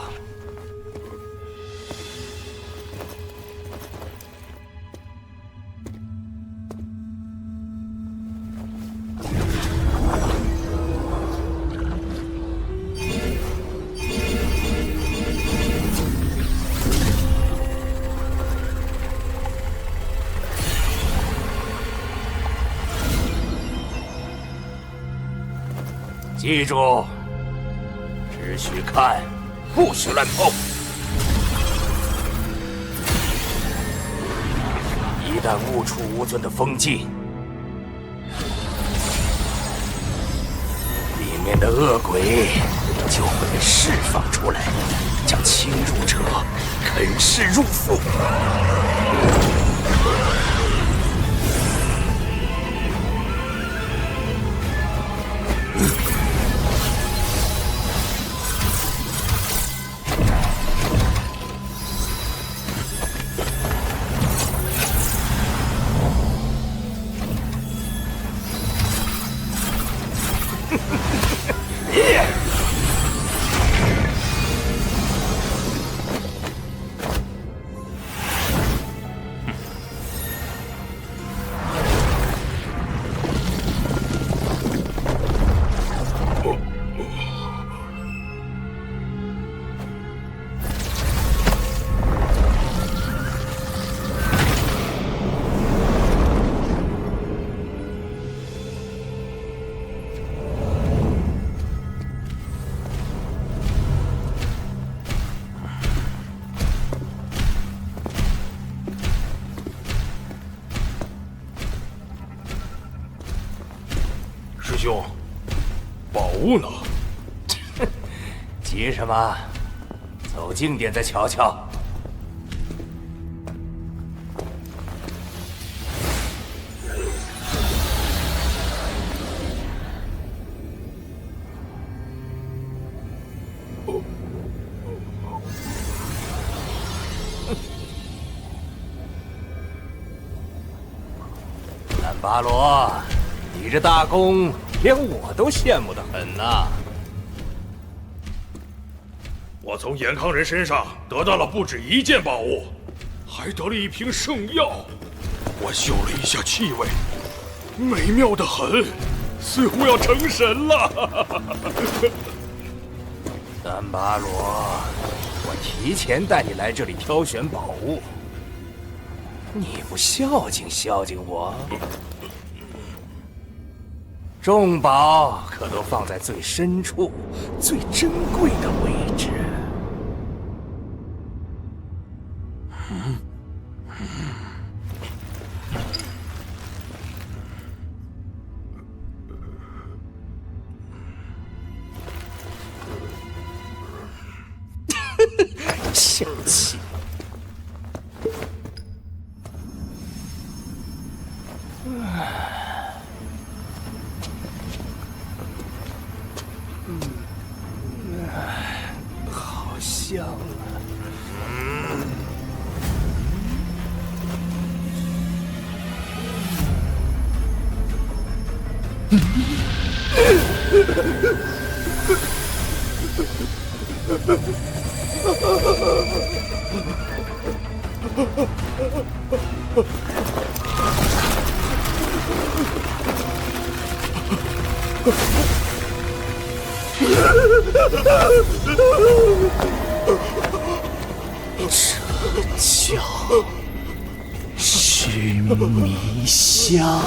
记住，只许看，不许乱碰。一旦误触乌尊的封禁，里面的恶鬼就会被释放出来，将侵入者啃噬入腹。师兄，宝物呢？急什么？走近点再瞧瞧。兰巴罗，你这大功，连我都羡慕得很呐。我从严康人身上得到了不止一件宝物，还得了一瓶圣药。我嗅了一下气味，美妙得很，似乎要成神了。丹巴罗，我提前带你来这里挑选宝物，你不孝敬孝敬我？重宝可都放在最深处、最珍贵的位置。小气。好香啊！这叫痴迷香。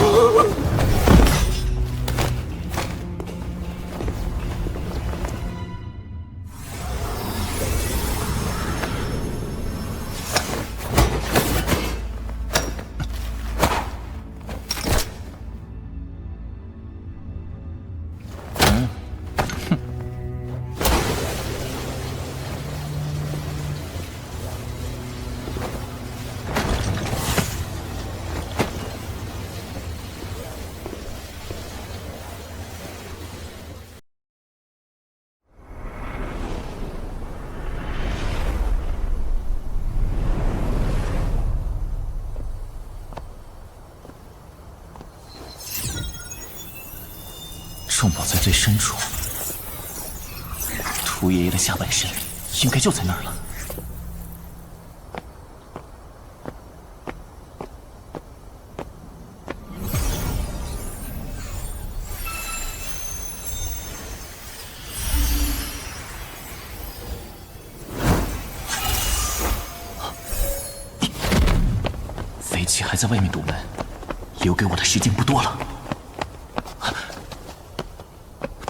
重宝在最深处，屠爷爷的下半身应该就在那儿了。飞骑还在外面堵门，留给我的时间不多了。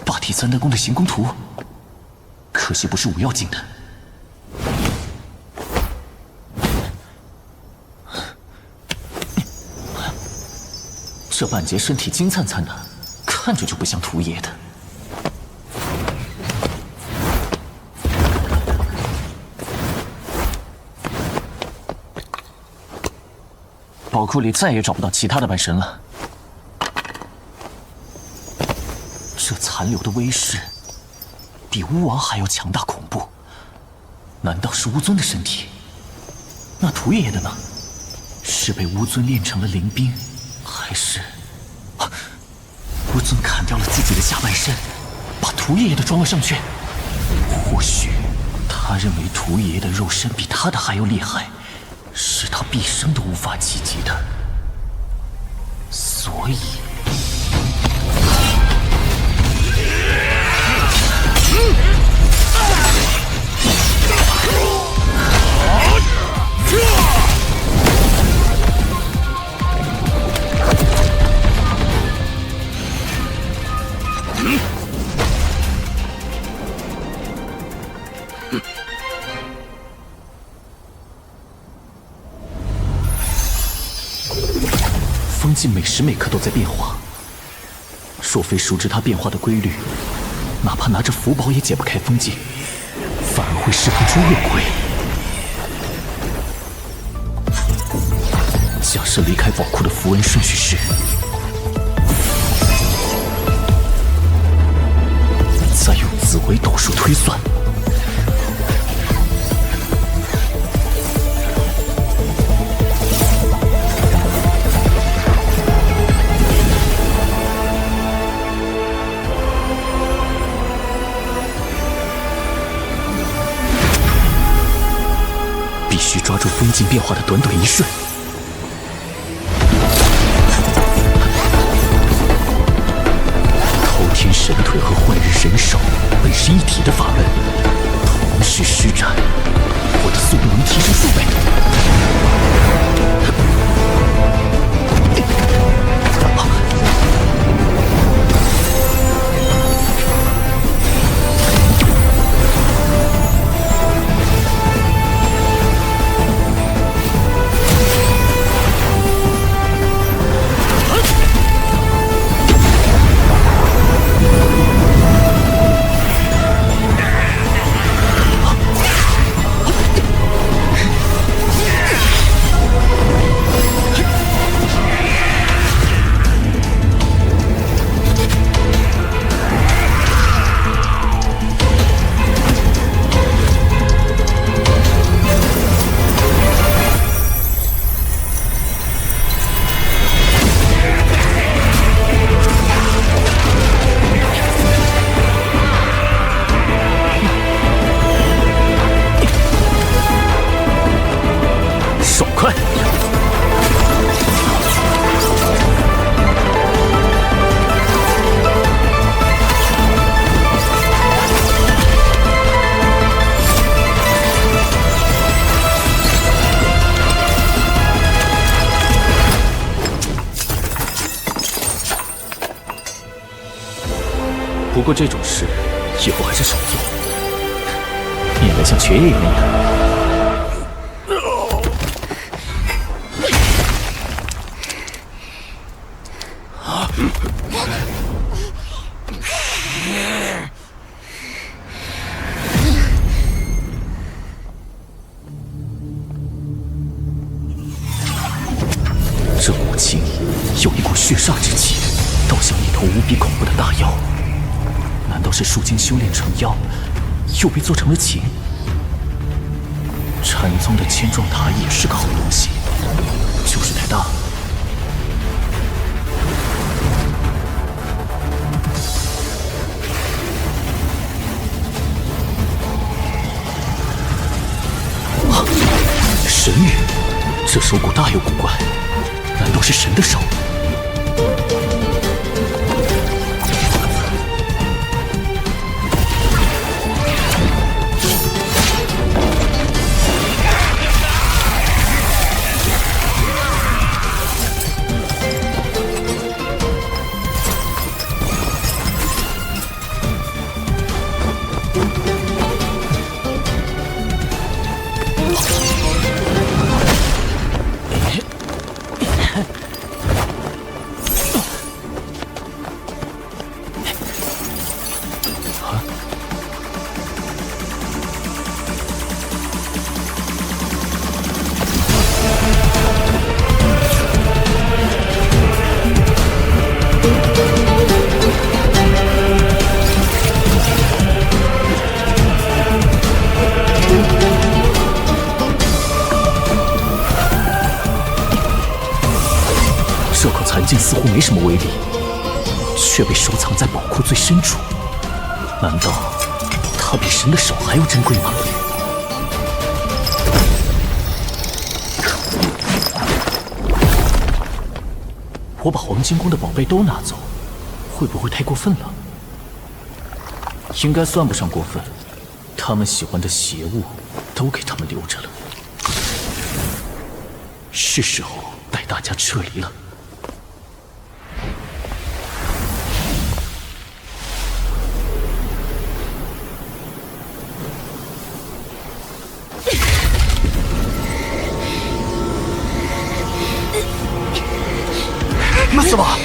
霸体三丹宫的行宫图，可惜不是五要境的。这半截身体金灿灿的，看着就不像屠爷的。宝库里再也找不到其他的半神了。这残留的威势，比巫王还要强大恐怖。难道是巫尊的身体？那屠爷爷的呢？是被巫尊炼成了灵兵，还是巫尊砍掉了自己的下半身，把屠爷爷的装了上去？或许他认为屠爷爷的肉身比他的还要厉害，是他毕生都无法企及的，所以。风镜每时每刻都在变化，若非熟知它变化的规律，哪怕拿着符宝也解不开风镜，反而会释放出恶鬼。假设离开宝库的符文顺序是：再用紫微斗数推算，必须抓住风镜变化的短短一瞬。滔天神腿和幻日神手本是一体的法门，同时施展，我的速度能提升数倍。不过这种事以后还是少做，免得像瘸爷爷那样。这古琴有一股血煞之气，倒像一头无比恐怖的大妖。难道是树精修炼成妖，又被做成了琴？禅宗的千幢塔也是个好东西，就是太大了。啊！神玉，这手骨大有古怪。难道是神的手？这口残镜似乎没什么威力，却被收藏在宝库最深处。难道它比神的手还要珍贵吗？我把黄金宫的宝贝都拿走，会不会太过分了？应该算不上过分，他们喜欢的邪物都给他们留着了。是时候带大家撤离了。死吧！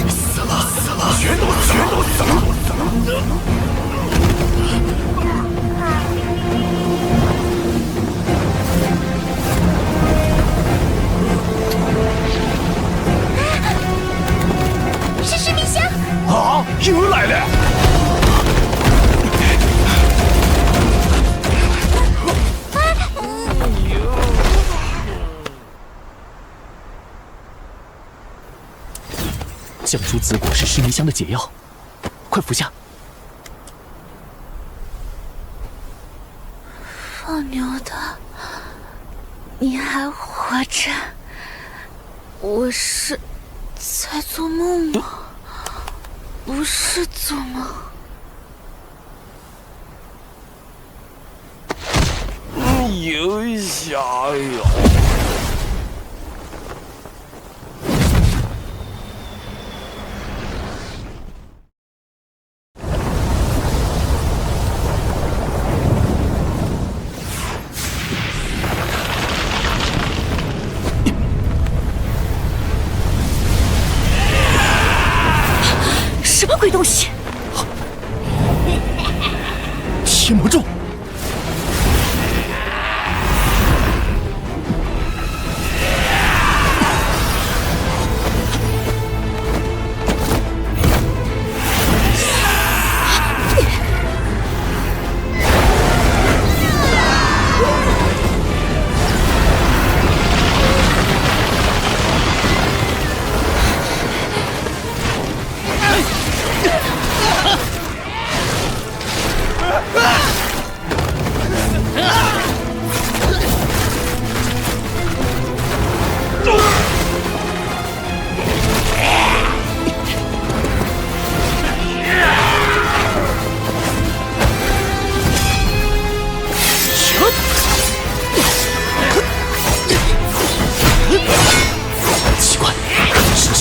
死了！全都死了！又来了！酱猪子果是失迷香的解药，快服下。放牛的，你还活着？我是在做梦吗？不是做梦。影响哟。什么鬼东西？天魔咒！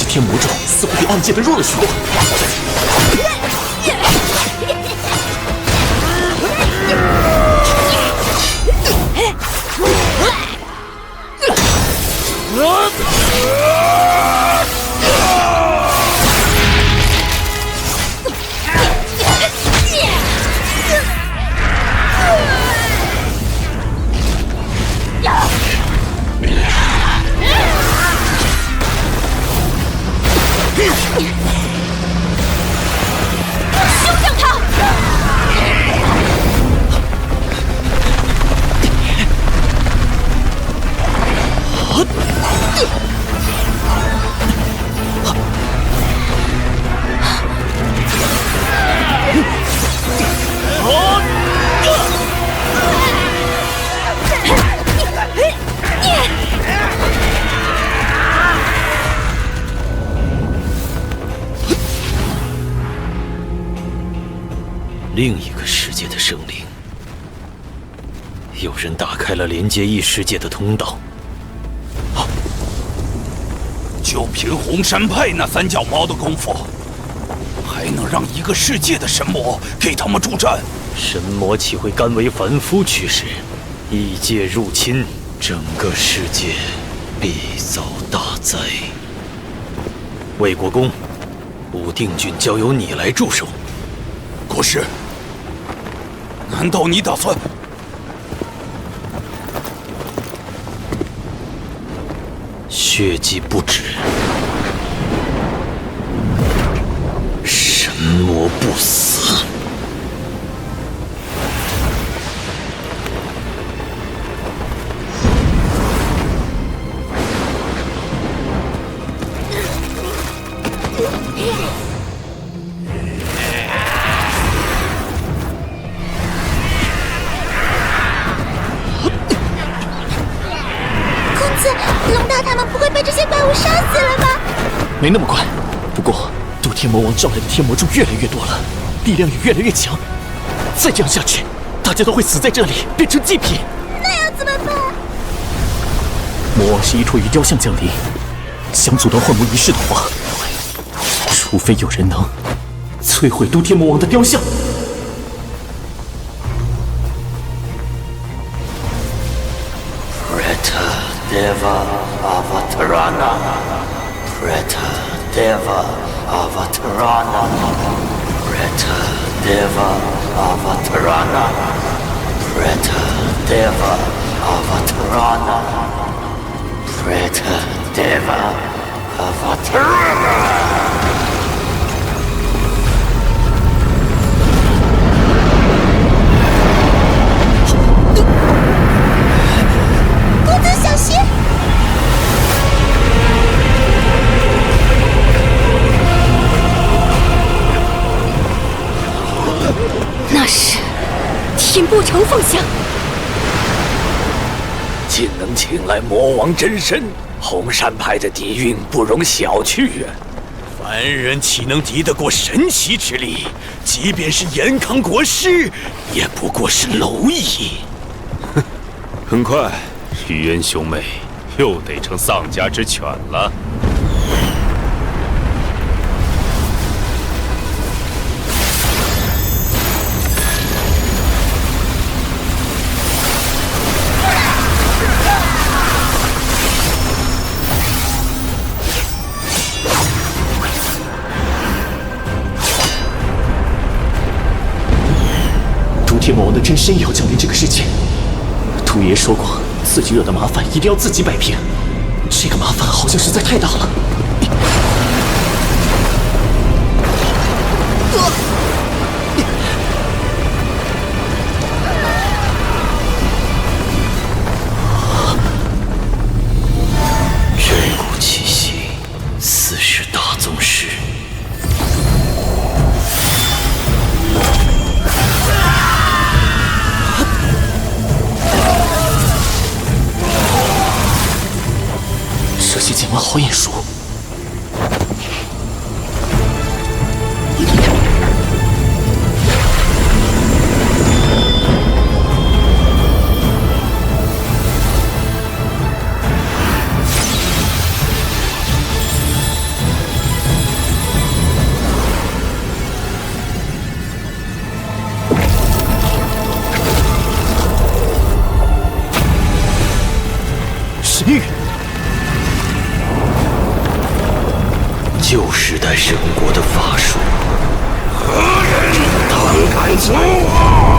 天魔咒似乎比暗界的弱了许多。另一个世界的生灵，有人打开了连接异世界的通道。就凭红山派那三脚猫的功夫，还能让一个世界的神魔给他们助战？神魔岂会甘为凡夫驱使？异界入侵，整个世界必遭大灾。魏国公，武定郡交由你来驻守。国师，难道你打算？血迹不止，神魔不死。龙大他们不会被这些怪物杀死了吧？没那么快，不过渡天魔王召来的天魔咒越来越多了，力量也越来越强。再这样下去，大家都会死在这里，变成祭品。那要怎么办？魔王是依托于雕像降临，想阻断幻魔仪式的话，除非有人能摧毁渡天魔王的雕像。Deva Avatarana, Preta Deva Avatarana, Preta Deva Avatarana, Preta Deva Avatarana, Preta Deva Avatarana.小心！那是天波城凤翔，竟能请来魔王真身，红山派的底蕴不容小觑啊！凡人岂能敌得过神奇之力？即便是延康国师，也不过是蝼蚁。哼，很快。玉恩兄妹又得成丧家之犬了。渡天魔王的真身也要降临这个世界。兔爷说过，自己惹的麻烦一定要自己摆平，这个麻烦好像实在太大了。这股气息似是大宗师。这些剑纹好眼熟。旧时代神国的法术。何人胆敢阻我？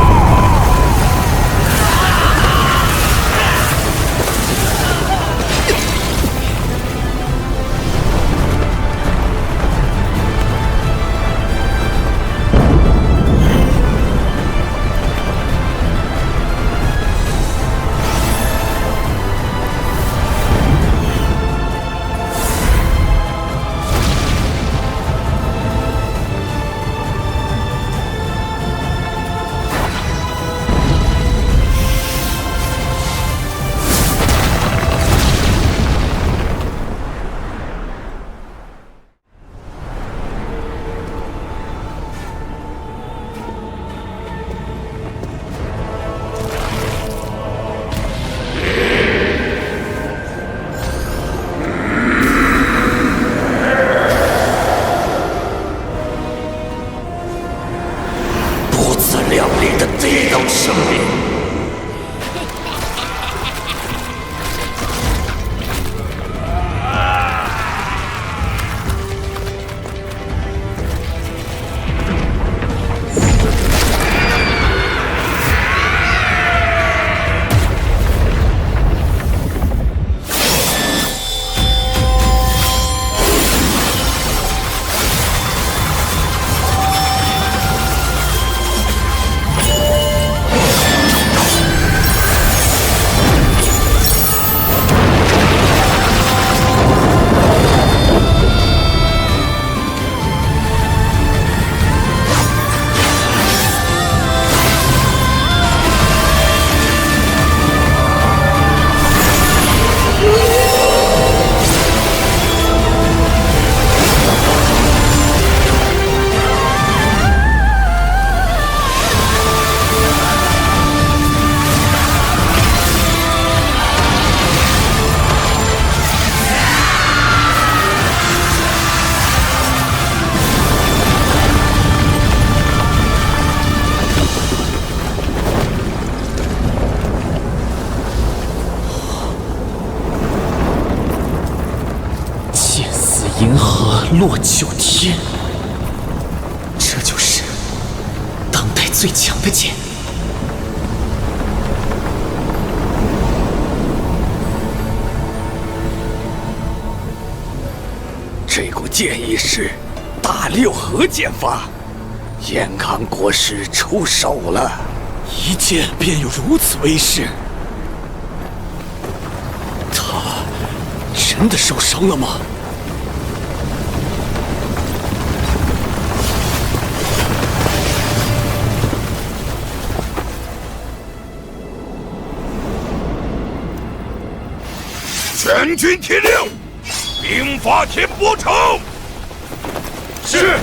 银河落九天，这就是当代最强的剑。这股剑意是大六合剑法，延康国师出手了，一剑便有如此威势。他真的受伤了吗？全军听令，兵发天波城。是。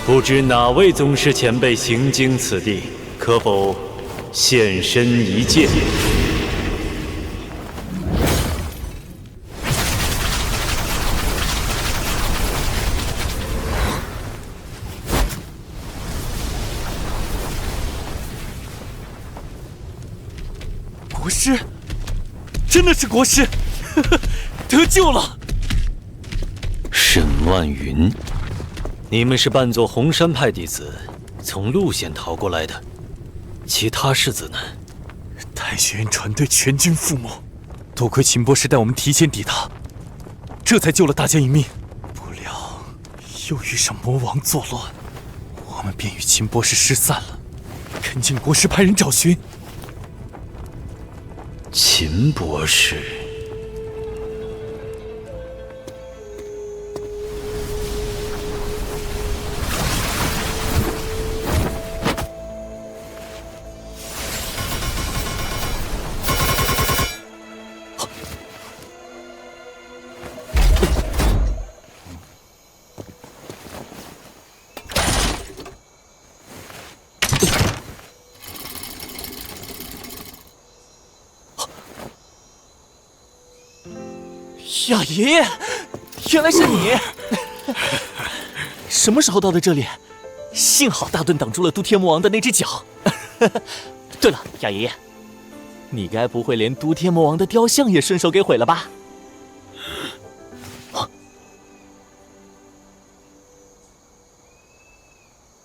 不知哪位宗师前辈行经此地，可否现身一见？国师，真的是国师，得救了！什么？万云，你们是扮作红山派弟子，从路线逃过来的。其他世子呢？太学院船队全军覆没，多亏秦博士带我们提前抵达，这才救了大家一命。不料又遇上魔王作乱，我们便与秦博士失散了。恳请国师派人找寻。秦博士。雅爷爷，原来是你！什么时候到的这里？幸好大盾挡住了都天魔王的那只脚。对了，雅爷爷，你该不会连都天魔王的雕像也顺手给毁了吧？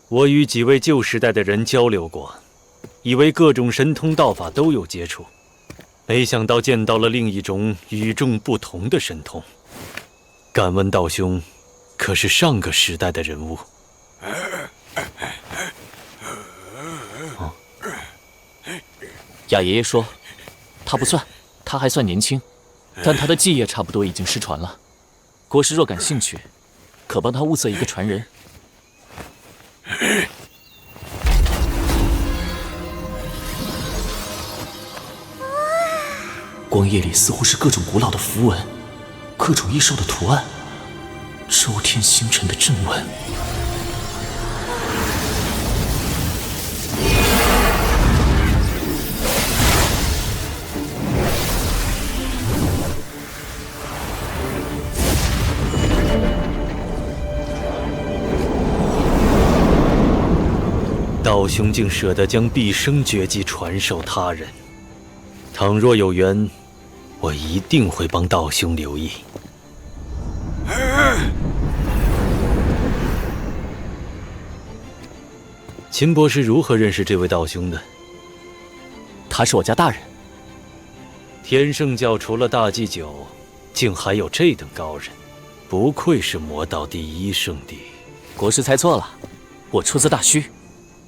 我与几位旧时代的人交流过，以为各种神通道法都有接触。没想到见到了另一种与众不同的神通。敢问道兄，可是上个时代的人物？雅爷爷说，他不算，他还算年轻，但他的技业差不多已经失传了。国师若感兴趣，可帮他物色一个传人。光叶里似乎是各种古老的符文，各种异兽的图案，周天星辰的阵纹。道兄竟舍得将毕生绝技传授他人，倘若有缘，我一定会帮道兄留意。秦博士如何认识这位道兄的？他是我家大人。天圣教除了大祭酒，竟还有这等高人，不愧是魔道第一圣地。国师猜错了，我出自大虚，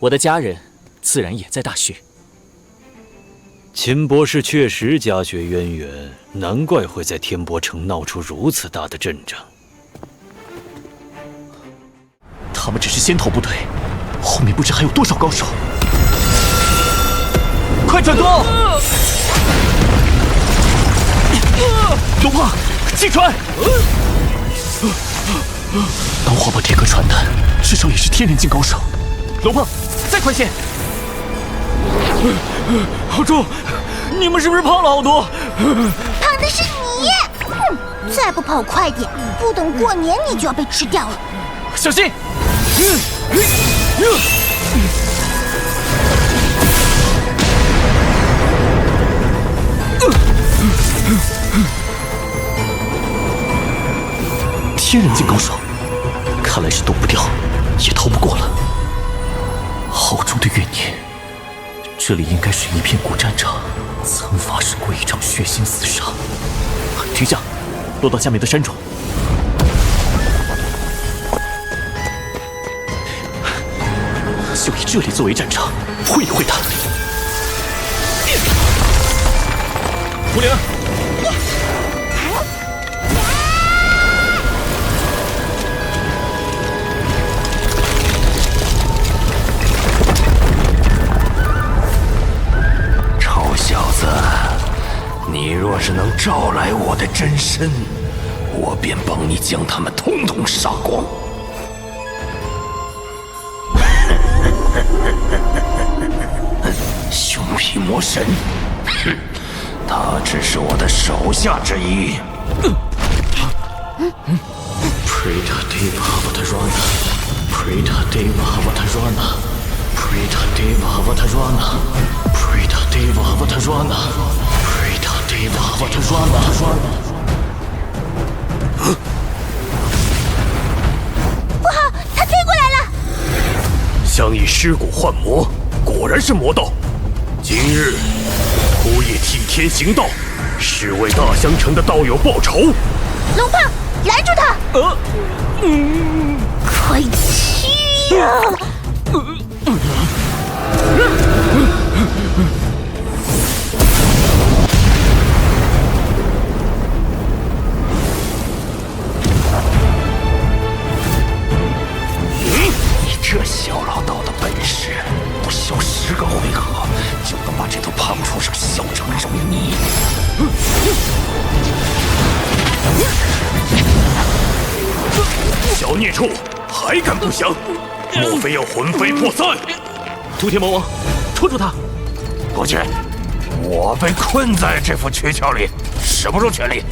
我的家人自然也在大虚。秦博士确实家学渊源，难怪会在天波城闹出如此大的阵仗。他们只是先头部队，后面不知还有多少高手。快转舵！龙胖，进船！能划破这颗船的，至少也是天人境高手。龙胖，再快些！好重！你们是不是胖了好多？胖的是你！再不跑快点，不等过年你就要被吃掉了。小心！天人境高手，看来是躲不掉，也逃不过了。好重的怨念，这里应该是一片古战场，曾发生过一场血腥厮杀。停下，落到下面的山中。就以这里作为战场，会一会他。胡灵，臭小子，你若是能招来我的真身，我便帮你将他们统统杀光。熊皮魔神，哼，他只是我的手下之一。Preta Deva Avatarana, Preta Deva Avatarana, Preta Deva Avatarana, Preta Deva Avatarana, Preta Deva Avatarana。尸骨幻魔，果然是魔道。今日徒也替天行道，是为大香城的道友报仇。龙胖，拦住他！快去呀！这小老道的本事，不消10个回合，就能把这头胖畜生削成肉泥。小孽畜，还敢不降？莫非要魂飞魄散？屠天魔王，拖住他！不去，我被困在这副躯壳里，使不出全力。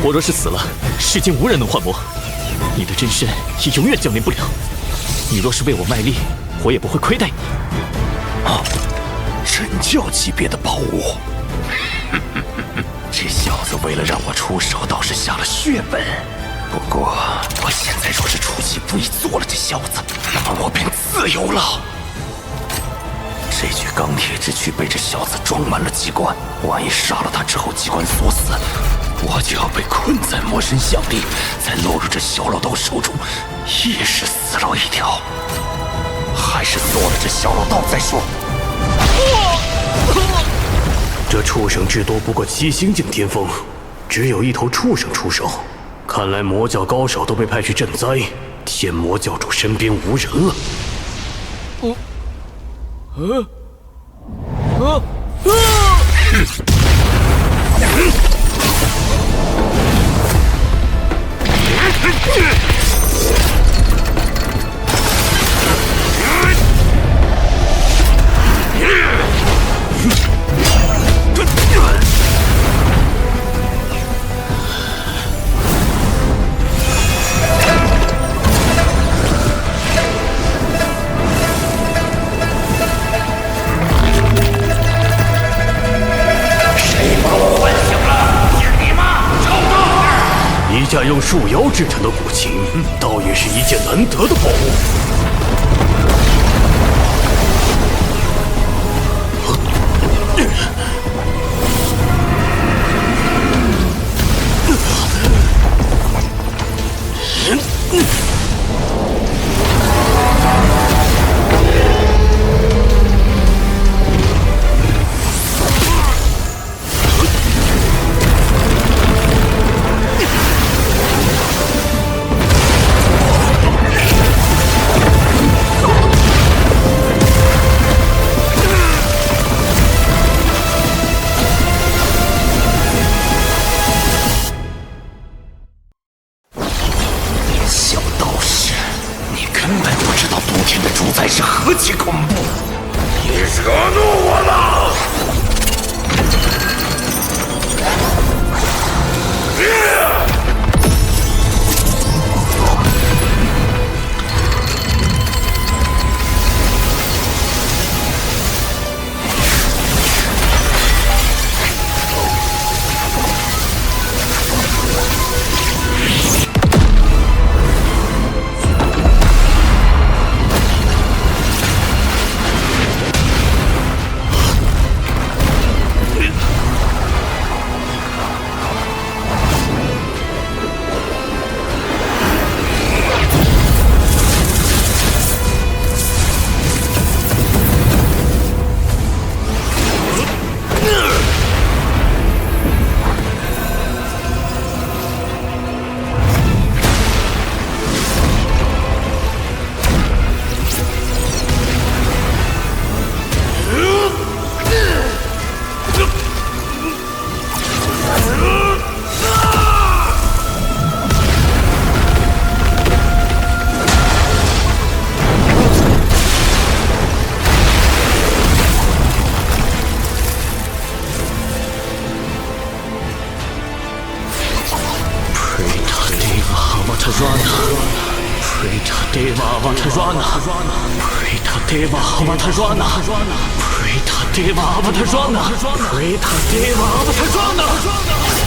我若是死了，世间无人能幻魔，你的真身也永远降临不了。你若是为我卖力，我也不会亏待你。真教级别的宝物，这小子为了让我出手，倒是下了血本。不过我现在若是出其不意做了这小子，那么我便自由了。这具钢铁之躯被这小子装满了机关，万一杀了他之后机关锁死，我就要被困在魔神像里，再落入这小老道手中，也是死路一条。还是做了这小老道再说。这畜生至多不过7星境巅峰，只有一头畜生出手。看来魔教高手都被派去赈灾，天魔教主身边无人了。一架用树妖制成的古琴，倒也是一件难得的宝物。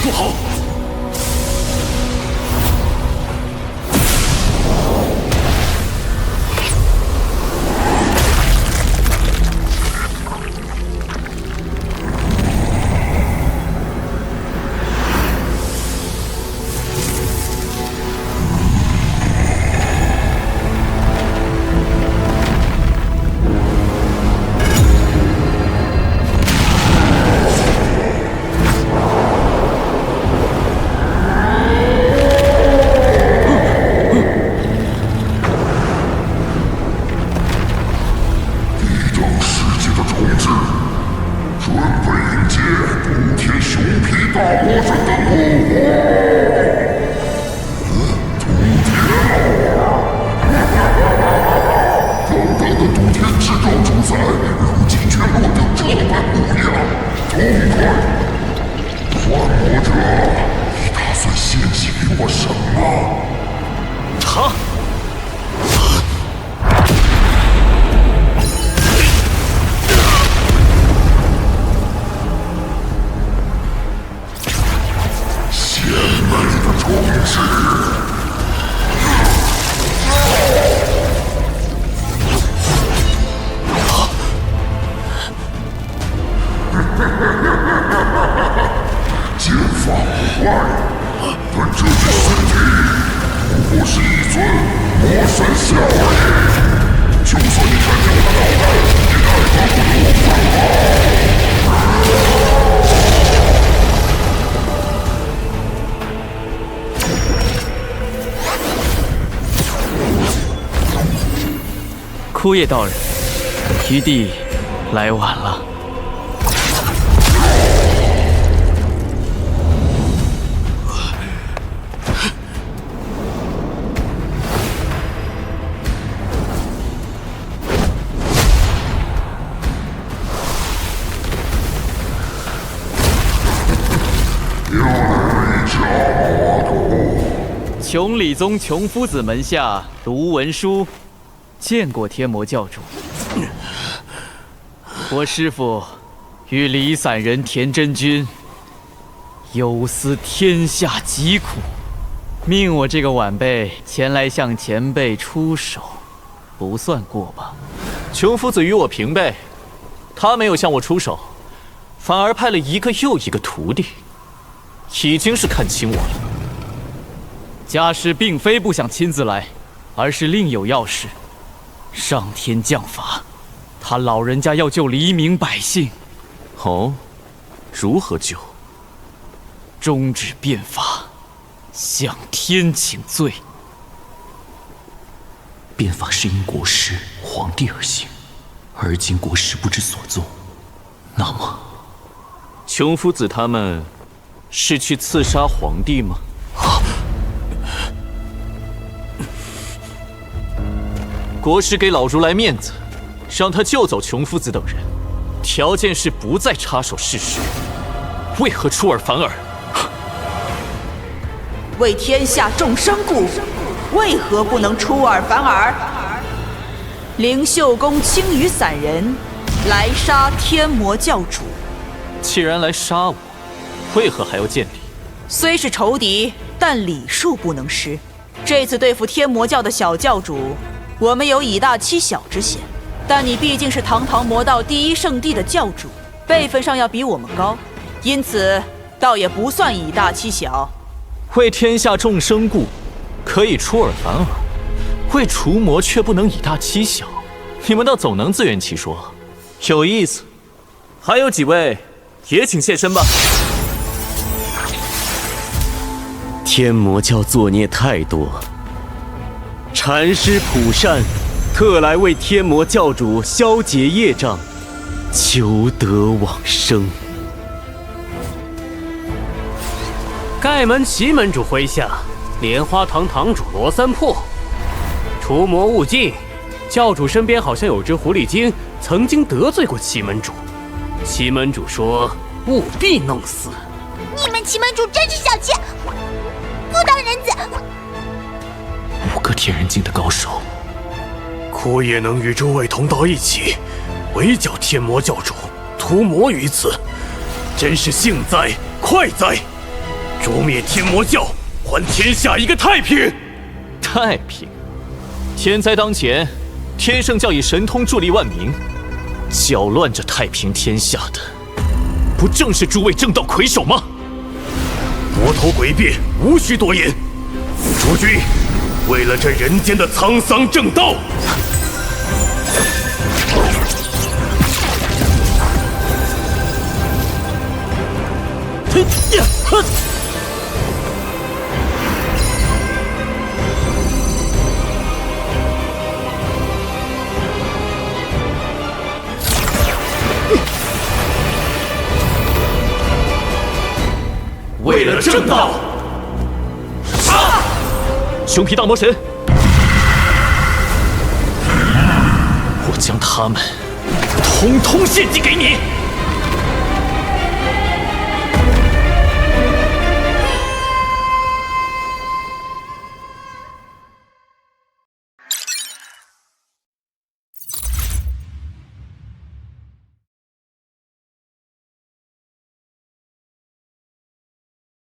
不好！枯叶道人，一弟来晚了。琼里宗琼夫子门下卢文书，见过天魔教主。我师父与离散人田真君有思天下疾苦，命我这个晚辈前来向前辈出手，不算过吧？琼夫子与我平辈，他没有向我出手，反而派了一个又一个徒弟，已经是看清我了。家师并非不想亲自来，而是另有要事。上天降罚，他老人家要救黎民百姓。哦，如何救？终止变法，向天请罪。变法是因国师、皇帝而行，而今国师不知所踪，那么，琼夫子他们是去刺杀皇帝吗？国师给老如来面子，让他救走琼夫子等人，条件是不再插手事实。为何出尔反尔？为天下众生故，为何不能出尔反尔？灵秀宫青羽散人来杀天魔教主。既然来杀我，为何还要见礼？虽是仇敌，但礼数不能失。这次对付天魔教的小教主，我们有以大欺小之嫌，但你毕竟是堂堂魔道第一圣地的教主，辈分上要比我们高，因此倒也不算以大欺小。为天下众生故，可以出尔反尔；为除魔却不能以大欺小。你们倒总能自圆其说，有意思。还有几位，也请现身吧。天魔教作孽太多，禅师普善特来为天魔教主消解业障，求得往生。盖门齐门主麾下，莲花堂堂主罗三破，除魔勿近。教主身边好像有只狐狸精，曾经得罪过齐门主。齐门主说务必弄死。你们齐门主真是小气，不当人子。5个天人境的高手，枯叶能与诸位同到一起，围剿天魔教主，屠魔于此，真是幸哉快哉！诛灭天魔教，还天下一个太平。太平？天灾当前，天圣教以神通助力万民，搅乱这太平天下的，不正是诸位正道魁首吗？魔头诡辩，无需多言。诸君，为了这人间的沧桑正道，为了正道，杀！熊皮大魔神，我将他们统统献祭给你！